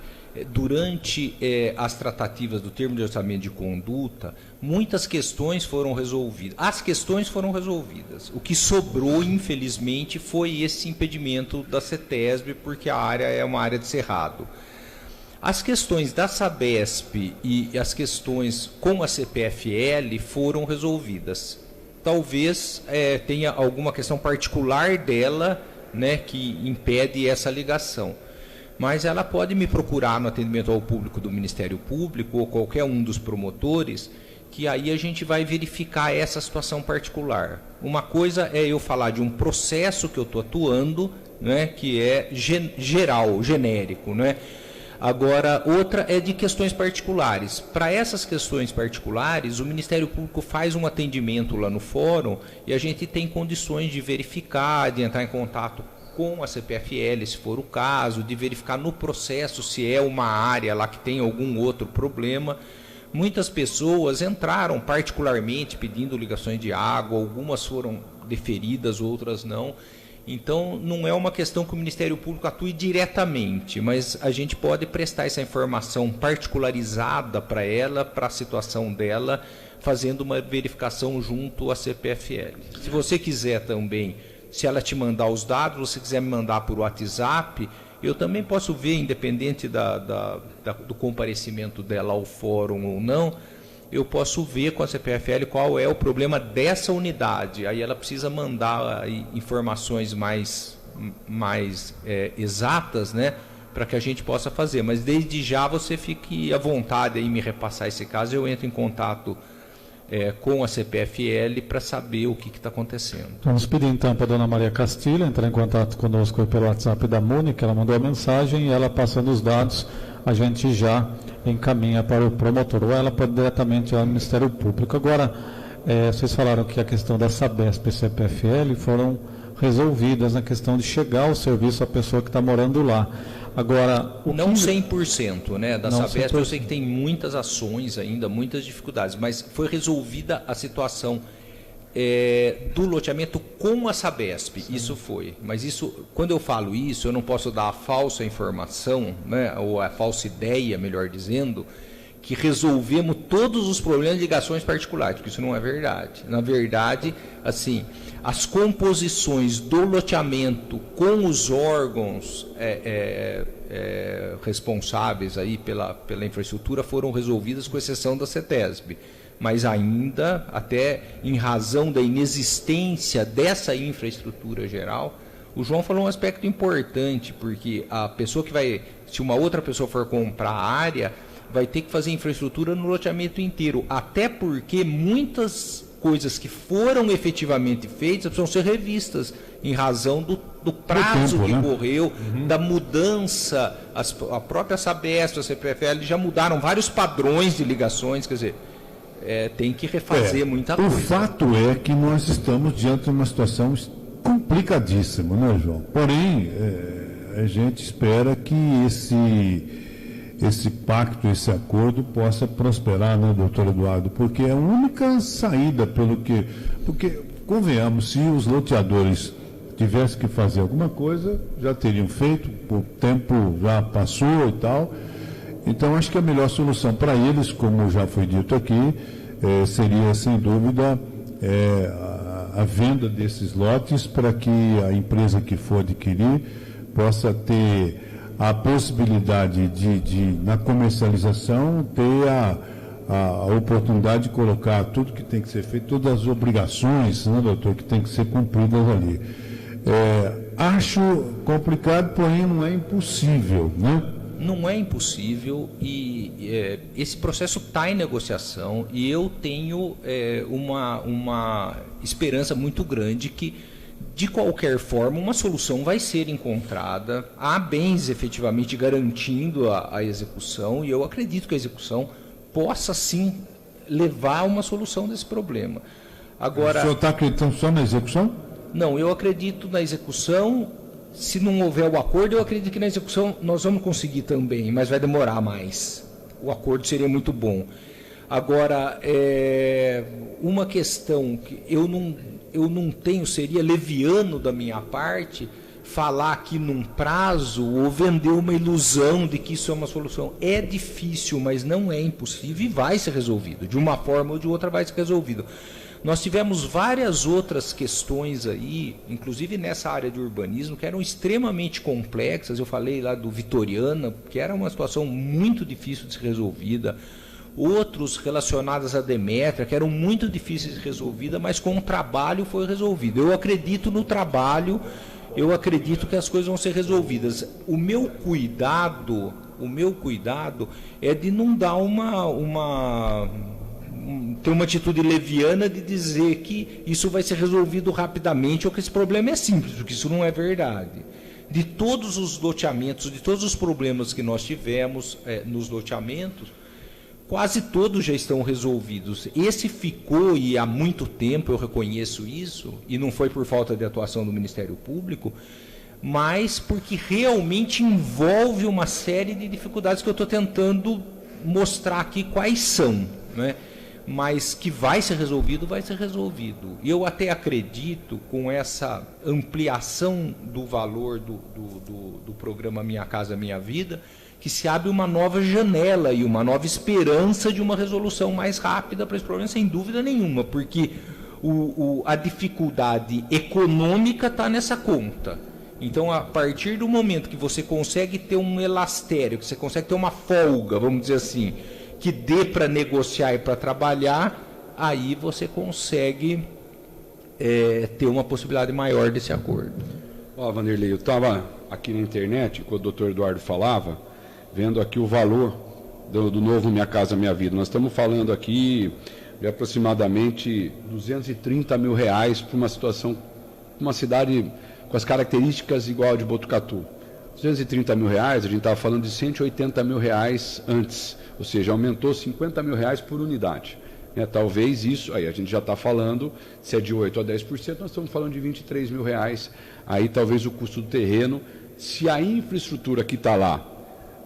Durante as tratativas do termo de orçamento de conduta, muitas questões foram resolvidas. As questões foram resolvidas. O que sobrou, infelizmente, foi esse impedimento da CETESB, porque a área é uma área de cerrado. As questões da Sabesp e as questões com a CPFL foram resolvidas. Talvez tenha alguma questão particular dela, né, que impede essa ligação. Mas ela pode me procurar no atendimento ao público do Ministério Público ou qualquer um dos promotores, que aí a gente vai verificar essa situação particular. Uma coisa é eu falar de um processo que eu estou atuando, né, que é geral, genérico, né? Agora, outra é de questões particulares. Para essas questões particulares, o Ministério Público faz um atendimento lá no fórum e a gente tem condições de verificar, de entrar em contato com a CPFL, se for o caso, de verificar no processo se é uma área lá que tem algum outro problema. Muitas pessoas entraram particularmente pedindo ligações de água, algumas foram deferidas, outras não. Então, não é uma questão que o Ministério Público atue diretamente, mas a gente pode prestar essa informação particularizada para ela, para a situação dela, fazendo uma verificação junto à CPFL. Se você quiser também, se ela te mandar os dados, se quiser me mandar por WhatsApp, eu também posso ver, independente do comparecimento dela ao fórum ou não, eu posso ver com a CPFL qual é o problema dessa unidade. Aí ela precisa mandar aí informações mais exatas, né, para que a gente possa fazer. Mas desde já você fique à vontade em me repassar esse caso, eu entro em contato com a CPFL para saber o que está acontecendo. Vamos pedir então para a dona Maria Castilho entrar em contato conosco pelo WhatsApp da Mônica. Ela mandou a mensagem e ela, passando os dados, a gente já encaminha para o promotor, ou ela pode diretamente ao Ministério Público. Agora, vocês falaram que a questão da Sabesp e CPFL foram resolvidas na questão de chegar ao serviço à pessoa que está morando lá. Agora, não 100%, né, da Sabesp, 100%. Eu sei que tem muitas ações ainda, muitas dificuldades, mas foi resolvida a situação do loteamento com a Sabesp. Sim. Isso foi. Mas isso, quando eu falo isso, eu não posso dar a falsa informação, né, ou a falsa ideia, melhor dizendo, que resolvemos todos os problemas de ligações particulares, porque isso não é verdade. Na verdade, assim, as composições do loteamento com os órgãos responsáveis aí pela infraestrutura foram resolvidas, com exceção da CETESB. Mas ainda, até em razão da inexistência dessa infraestrutura geral, o João falou um aspecto importante, porque a pessoa que vai, se uma outra pessoa for comprar a área, vai ter que fazer infraestrutura no loteamento inteiro, até porque muitas coisas que foram efetivamente feitas precisam ser revistas em razão do prazo que correu, da mudança. A própria Sabesp, a CPFL já mudaram vários padrões de ligações, quer dizer, tem que refazer muita coisa. O fato é que nós estamos diante de uma situação complicadíssima, né, João? Porém, a gente espera que esse pacto, esse acordo possa prosperar, né, doutor Eduardo? Porque é a única saída, porque, convenhamos, se os loteadores tivessem que fazer alguma coisa, já teriam feito, o tempo já passou e tal. Então, acho que a melhor solução para eles, como já foi dito aqui, seria, sem dúvida, a venda desses lotes para que a empresa que for adquirir possa ter a possibilidade de na comercialização, ter a oportunidade de colocar tudo que tem que ser feito, todas as obrigações, né, doutor, que tem que ser cumpridas ali. Acho complicado, porém não é impossível, né? Não é impossível, e esse processo está em negociação, e eu tenho uma esperança muito grande que, de qualquer forma, uma solução vai ser encontrada. Há bens efetivamente garantindo a execução, e eu acredito que a execução possa sim levar a uma solução desse problema. Agora, o senhor está acreditando só na execução? Não, eu acredito na execução. Se não houver o acordo, eu acredito que na execução nós vamos conseguir também, mas vai demorar mais. O acordo seria muito bom. Agora, uma questão que eu não tenho, seria leviano da minha parte falar aqui num prazo ou vender uma ilusão de que isso é uma solução. É difícil, mas não é impossível e vai ser resolvido. De uma forma ou de outra vai ser resolvido. Nós tivemos várias outras questões aí, inclusive nessa área de urbanismo, que eram extremamente complexas. Eu falei lá do Vitoriana, que era uma situação muito difícil de ser resolvida. Outros relacionados à Demétria, que eram muito difíceis de ser resolvida, mas com o trabalho foi resolvido. Eu acredito no trabalho, eu acredito que as coisas vão ser resolvidas. O meu cuidado é de não dar ter uma atitude leviana de dizer que isso vai ser resolvido rapidamente ou que esse problema é simples, porque isso não é verdade. De todos os loteamentos, de todos os problemas que nós tivemos nos loteamentos, quase todos já estão resolvidos. Esse ficou, e há muito tempo, eu reconheço isso, e não foi por falta de atuação do Ministério Público, mas porque realmente envolve uma série de dificuldades que eu estou tentando mostrar aqui quais são, né? Mas que vai ser resolvido, vai ser resolvido. E eu até acredito, com essa ampliação do valor do programa Minha Casa Minha Vida, que se abre uma nova janela e uma nova esperança de uma resolução mais rápida para esse problema, sem dúvida nenhuma, porque a dificuldade econômica está nessa conta. Então, a partir do momento que você consegue ter um elastério, que você consegue ter uma folga, vamos dizer assim, que dê para negociar e para trabalhar, aí você consegue ter uma possibilidade maior desse acordo. Vanderlei, eu estava aqui na internet, quando o doutor Eduardo falava, vendo aqui o valor do novo Minha Casa Minha Vida. Nós estamos falando aqui de aproximadamente R$230 mil para uma situação, uma cidade com as características igual de Botucatu. R$230 mil, a gente estava falando de R$180 mil antes, ou seja, aumentou R$50 mil por unidade. Talvez isso, aí a gente já está falando, se é de 8% a 10%, nós estamos falando de R$23 mil, aí talvez o custo do terreno, se a infraestrutura que está lá,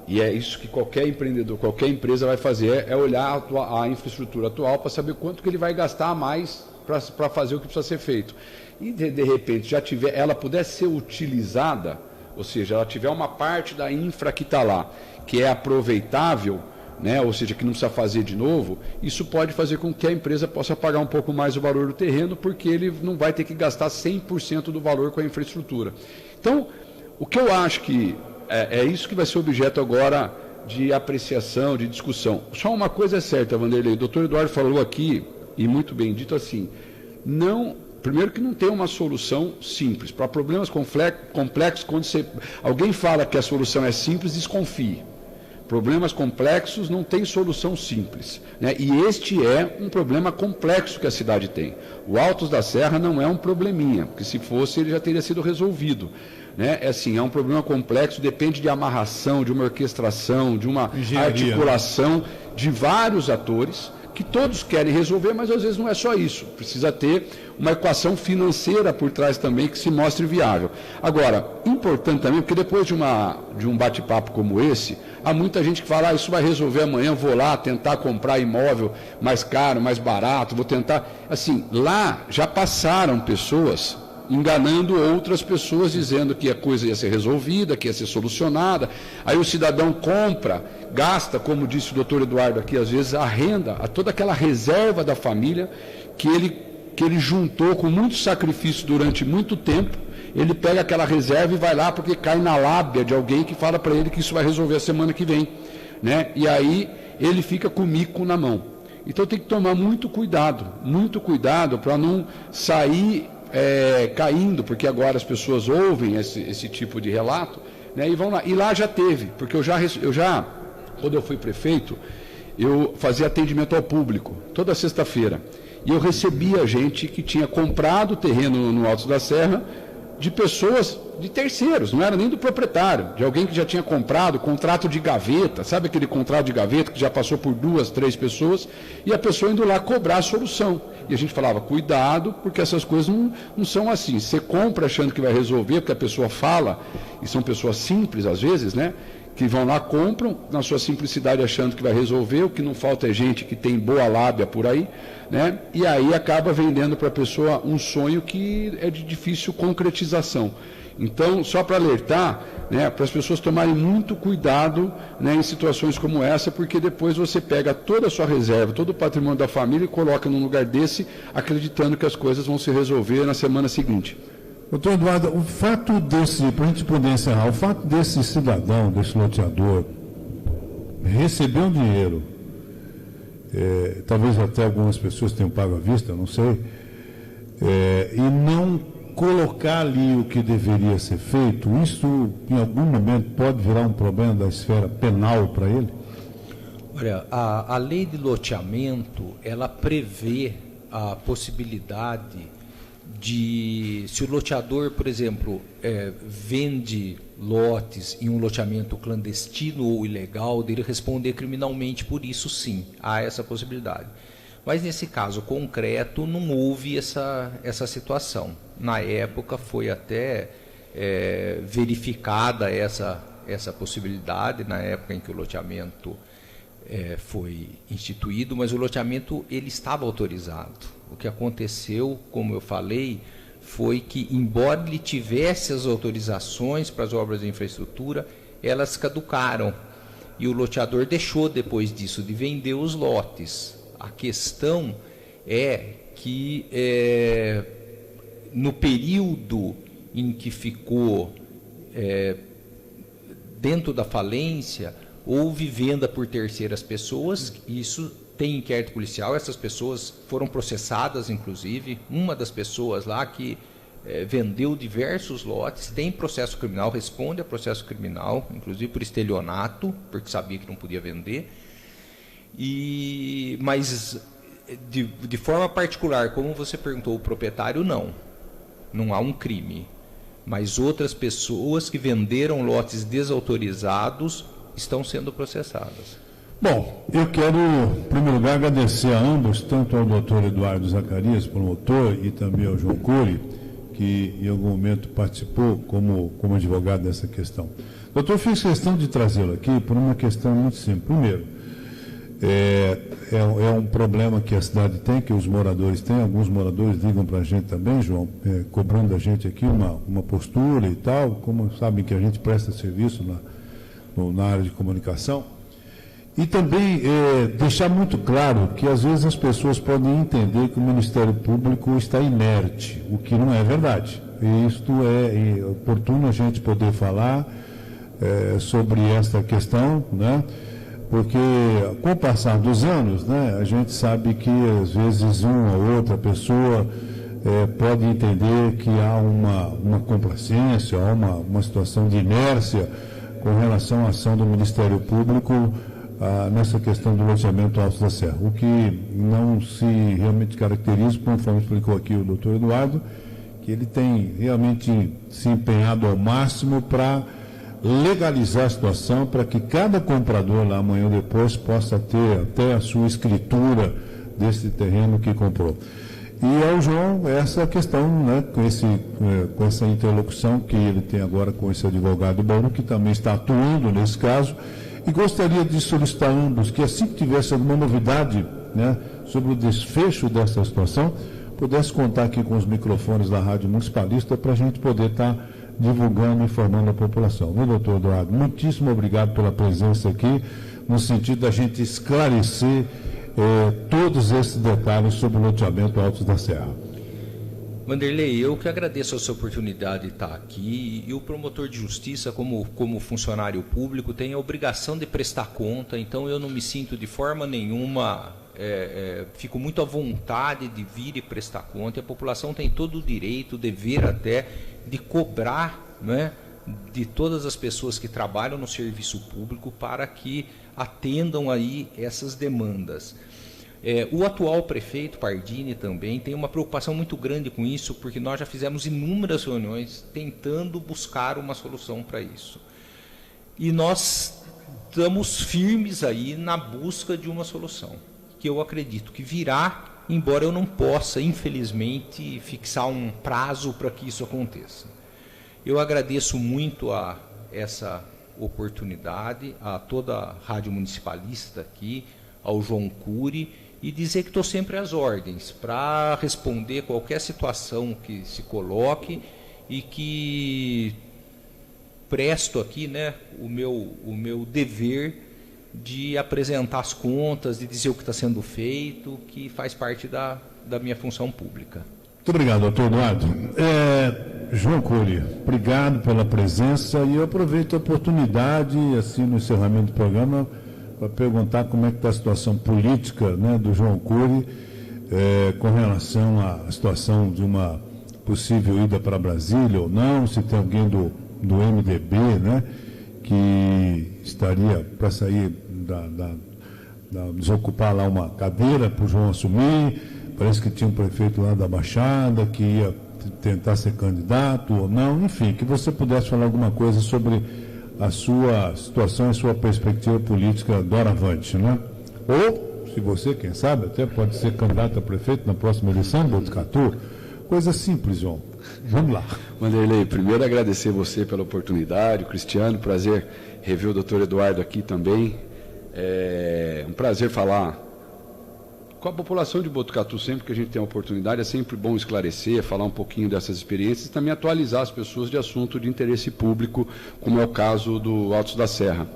e é isso que qualquer empreendedor, qualquer empresa vai fazer, é olhar a infraestrutura atual para saber quanto que ele vai gastar a mais para fazer o que precisa ser feito. E de repente ela puder ser utilizada, ou seja, ela tiver uma parte da infra que está lá, que é aproveitável, ou seja, que não precisa fazer de novo, isso pode fazer com que a empresa possa pagar um pouco mais o valor do terreno, porque ele não vai ter que gastar 100% do valor com a infraestrutura. Então, o que eu acho que é isso que vai ser objeto agora de apreciação, de discussão. Só uma coisa é certa, Vanderlei, o doutor Eduardo falou aqui, e muito bem dito assim, primeiro que não tem uma solução simples. Para problemas complexos, quando alguém fala que a solução é simples, desconfie. Problemas complexos não tem solução simples. E este é um problema complexo que a cidade tem. O Altos da Serra não é um probleminha, porque se fosse ele já teria sido resolvido. É um problema complexo, depende de amarração, de uma orquestração, de uma articulação de vários atores, que todos querem resolver, mas às vezes não é só isso. Precisa ter uma equação financeira por trás também que se mostre viável. Agora, importante também, porque depois de um bate-papo como esse, há muita gente que fala, isso vai resolver amanhã, vou lá tentar comprar imóvel mais caro, mais barato, vou tentar... Assim, lá já passaram pessoas enganando outras pessoas, dizendo que a coisa ia ser resolvida, que ia ser solucionada. Aí o cidadão compra, gasta, como disse o doutor Eduardo aqui, às vezes, a renda, toda aquela reserva da família que ele juntou com muito sacrifício durante muito tempo, ele pega aquela reserva e vai lá porque cai na lábia de alguém que fala para ele que isso vai resolver a semana que vem. E aí ele fica com o mico na mão. Então tem que tomar muito cuidado para não sair caindo, porque agora as pessoas ouvem esse tipo de relato, e vão lá. E lá já teve, porque eu já, quando eu fui prefeito, eu fazia atendimento ao público, toda sexta-feira. E eu recebia gente que tinha comprado terreno no Altos da Serra, de pessoas, de terceiros, não era nem do proprietário, de alguém que já tinha comprado, contrato de gaveta, sabe aquele contrato de gaveta que já passou por 2, 3 pessoas, e a pessoa indo lá cobrar a solução. E a gente falava, cuidado, porque essas coisas não são assim. Você compra achando que vai resolver, porque a pessoa fala, e são pessoas simples às vezes, que vão lá, compram, na sua simplicidade achando que vai resolver, o que não falta é gente que tem boa lábia por aí, e aí acaba vendendo para a pessoa um sonho que é de difícil concretização. Então, só para alertar, para as pessoas tomarem muito cuidado em situações como essa, porque depois você pega toda a sua reserva, todo o patrimônio da família e coloca num lugar desse, acreditando que as coisas vão se resolver na semana seguinte. Doutor Eduardo, o fato desse, para a gente poder encerrar, o fato desse cidadão, desse loteador, receber um dinheiro, talvez até algumas pessoas tenham pago à vista, não sei, e não colocar ali o que deveria ser feito, isso em algum momento pode virar um problema da esfera penal para ele? Olha, a lei de loteamento, ela prevê a possibilidade de, se o loteador, por exemplo, vende lotes em um loteamento clandestino ou ilegal, dele responder criminalmente por isso, sim, há essa possibilidade. Mas nesse caso concreto não houve essa situação. Na época foi até verificada essa possibilidade, na época em que o loteamento foi instituído, mas o loteamento ele estava autorizado. O que aconteceu, como eu falei, foi que, embora ele tivesse as autorizações para as obras de infraestrutura, elas caducaram. E o loteador deixou, depois disso, de vender os lotes. A questão é que, no período em que ficou dentro da falência, houve venda por terceiras pessoas, isso tem inquérito policial, essas pessoas foram processadas, inclusive, uma das pessoas lá que vendeu diversos lotes, tem processo criminal, responde a processo criminal, inclusive por estelionato, porque sabia que não podia vender, mas de forma particular, como você perguntou, o proprietário, não há um crime. Mas outras pessoas que venderam lotes desautorizados estão sendo processadas. Bom, eu quero, em primeiro lugar, agradecer a ambos, tanto ao doutor Eduardo Zacarias, promotor, e também ao João Cury, que em algum momento participou como advogado dessa questão. Doutor, fiz questão de trazê-lo aqui por uma questão muito simples. Primeiro, é um problema que a cidade tem, que os moradores têm. Alguns moradores ligam para a gente também, João, cobrando da gente aqui uma postura e tal, como sabem que a gente presta serviço na área de comunicação. E também deixar muito claro que às vezes as pessoas podem entender que o Ministério Público está inerte, o que não é verdade. E isto é oportuno a gente poder falar sobre esta questão, né? Porque com o passar dos anos, né, a gente sabe que às vezes uma ou outra pessoa pode entender que há uma complacência, há uma situação de inércia com relação à ação do Ministério Público nessa questão do loteamento Altos da Serra, o que não se realmente caracteriza, conforme explicou aqui o doutor Eduardo, que ele tem realmente se empenhado ao máximo para legalizar a situação, para que cada comprador lá amanhã ou depois possa ter até a sua escritura desse terreno que comprou. E ao João, essa questão, né, com essa interlocução que ele tem agora com esse advogado Bauru, que também está atuando nesse caso, e gostaria de solicitar a ambos que, assim que tivesse alguma novidade, né, sobre o desfecho dessa situação, pudesse contar aqui com os microfones da Rádio Municipalista para a gente poder estar divulgando e informando a população. Viu, doutor Eduardo? Muitíssimo obrigado pela presença aqui, no sentido da gente esclarecer todos esses detalhes sobre o loteamento Altos da Serra. Vanderlei, eu que agradeço a sua oportunidade de estar aqui, e o promotor de justiça, como funcionário público, tem a obrigação de prestar conta, então eu não me sinto de forma nenhuma, fico muito à vontade de vir e prestar conta, e a população tem todo o direito, o dever até, de cobrar, né, de todas as pessoas que trabalham no serviço público para que atendam aí essas demandas. O atual prefeito Pardini também tem uma preocupação muito grande com isso, porque nós já fizemos inúmeras reuniões tentando buscar uma solução para isso. E nós estamos firmes aí na busca de uma solução, que eu acredito que virá, embora eu não possa, infelizmente, fixar um prazo para que isso aconteça. Eu agradeço muito a essa oportunidade, a toda a Rádio Municipalista aqui, ao João Cury, e dizer que estou sempre às ordens para responder qualquer situação que se coloque, e que presto aqui, né, o meu dever de apresentar as contas, de dizer o que está sendo feito, que faz parte da minha função pública. Muito obrigado, doutor Eduardo. João Cury, obrigado pela presença, e eu aproveito a oportunidade, assim, no encerramento do programa, para perguntar como é que está a situação política, né, do João Cury, com relação à situação de uma possível ida para Brasília ou não, se tem alguém do MDB, né, que estaria para sair, desocupar lá uma cadeira para o João assumir. Parece que tinha um prefeito lá da Baixada que ia tentar ser candidato ou não, enfim, que você pudesse falar alguma coisa sobre a sua situação e sua perspectiva política doravante, né? Ou, se você, quem sabe, até pode ser candidato a prefeito na próxima eleição, Botucatu. Coisa simples, João. Vamos lá. Vanderlei, primeiro agradecer você pela oportunidade, o Cristiano, prazer rever o doutor Eduardo aqui também. É um prazer falar com a população de Botucatu. Sempre que a gente tem a oportunidade, é sempre bom esclarecer, falar um pouquinho dessas experiências e também atualizar as pessoas de assunto de interesse público, como é o caso do Altos da Serra.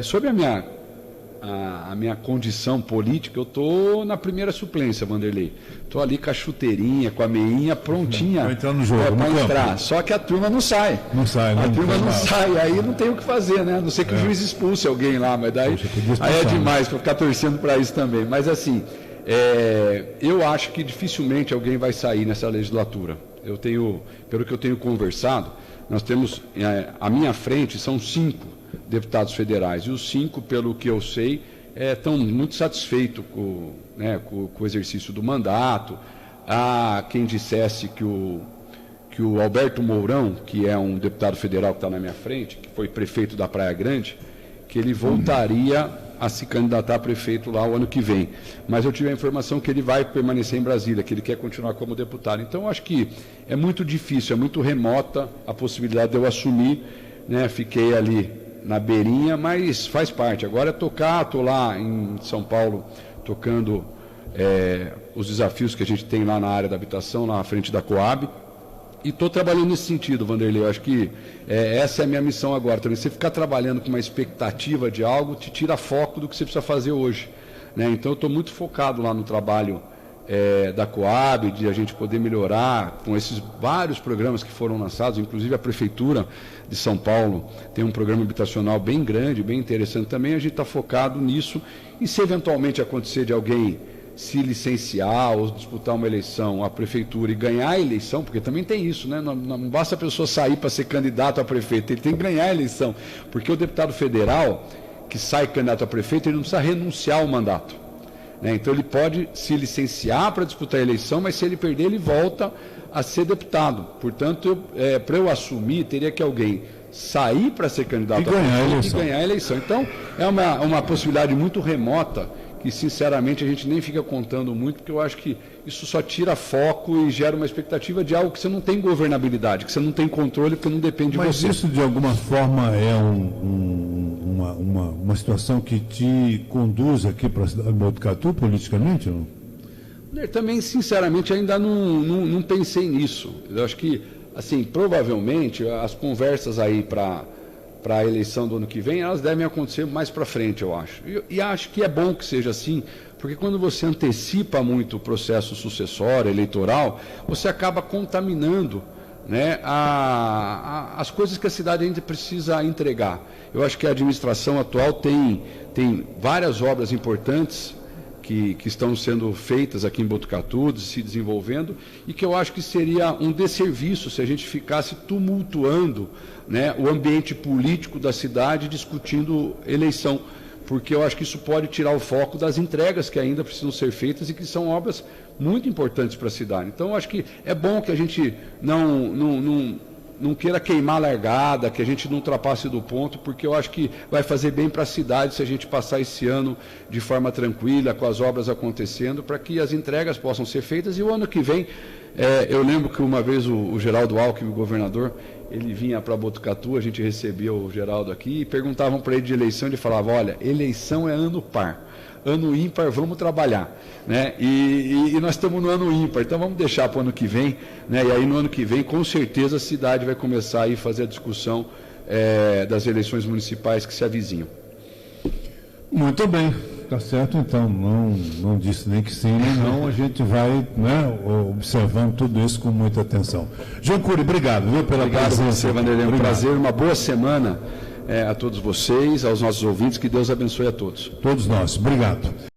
Sobre a minha condição política, eu estou na primeira suplência, Vanderlei. Estou ali com a chuteirinha, com a meinha prontinha para entrar no jogo, para entrar. Só que a turma não sai. Não sai, né? A turma não sai, aí não tem o que fazer, né? A não ser que o juiz expulse alguém lá, mas daí aí é demais para ficar torcendo para isso também. Mas assim, eu acho que dificilmente alguém vai sair nessa legislatura. Pelo que eu tenho conversado, nós temos, à minha frente, são 5 deputados federais, e os 5, pelo que eu sei, estão muito satisfeitos com o exercício do mandato. Há quem dissesse que o Alberto Mourão, que é um deputado federal que está na minha frente, que foi prefeito da Praia Grande, que ele voltaria a se candidatar a prefeito lá o ano que vem. Mas eu tive a informação que ele vai permanecer em Brasília, que ele quer continuar como deputado. Então, eu acho que é muito difícil, é muito remota a possibilidade de eu assumir, né? Fiquei ali na beirinha, mas faz parte. Agora é tocar, estou lá em São Paulo tocando os desafios que a gente tem lá na área da habitação, lá na frente da Coab. E estou trabalhando nesse sentido, Vanderlei. Eu acho que essa é a minha missão agora também. Você ficar trabalhando com uma expectativa de algo te tira foco do que você precisa fazer hoje, né? Então eu estou muito focado lá no trabalho da Coab, de a gente poder melhorar com esses vários programas que foram lançados. Inclusive a Prefeitura de São Paulo tem um programa habitacional bem grande, bem interessante também. A gente está focado nisso. E se eventualmente acontecer de alguém se licenciar ou disputar uma eleição à prefeitura e ganhar a eleição, porque também tem isso, né? Não basta a pessoa sair para ser candidato a prefeito, ele tem que ganhar a eleição, porque o deputado federal que sai candidato a prefeito, ele não precisa renunciar ao mandato, né? Então ele pode se licenciar para disputar a eleição, mas se ele perder, ele volta a ser deputado. Portanto, para eu assumir, teria que alguém sair para ser candidato a prefeito e ganhar a eleição. Então, é uma possibilidade muito remota, que sinceramente a gente nem fica contando muito, porque eu acho que isso só tira foco e gera uma expectativa de algo que você não tem governabilidade, que você não tem controle, porque não depende de você. Mas isso de alguma forma é uma situação que te conduz aqui para a cidade de Botucatu politicamente, não? Eu também, sinceramente, ainda não pensei nisso. Eu acho que, assim, provavelmente as conversas aí para a eleição do ano que vem, elas devem acontecer mais para frente, eu acho. E acho que é bom que seja assim, porque quando você antecipa muito o processo sucessório, eleitoral, você acaba contaminando, né, as coisas que a cidade ainda precisa entregar. Eu acho que a administração atual tem várias obras importantes que estão sendo feitas aqui em Botucatu, se desenvolvendo, e que eu acho que seria um desserviço se a gente ficasse tumultuando, né, o ambiente político da cidade discutindo eleição, porque eu acho que isso pode tirar o foco das entregas que ainda precisam ser feitas e que são obras muito importantes para a cidade. Então, eu acho que é bom que a gente não queira queimar a largada, que a gente não ultrapasse do ponto, porque eu acho que vai fazer bem para a cidade se a gente passar esse ano de forma tranquila, com as obras acontecendo, para que as entregas possam ser feitas. E o ano que vem, eu lembro que uma vez o Geraldo Alckmin, o governador, ele vinha para Botucatu, a gente recebia o Geraldo aqui, e perguntavam para ele de eleição, ele falava, olha, eleição é ano par. Ano ímpar, vamos trabalhar, né? E nós estamos no ano ímpar, então vamos deixar para o ano que vem, né? E aí no ano que vem, com certeza, a cidade vai começar a fazer a discussão das eleições municipais que se avizinham. Muito bem, tá certo então, não disse nem que sim nem não, a gente vai, né, observando tudo isso com muita atenção. João Cury, obrigado, viu, pela presença. Obrigado, você, Vanderlei, um prazer, uma boa semana a todos vocês, aos nossos ouvintes, que Deus abençoe a todos. Todos nós, obrigado.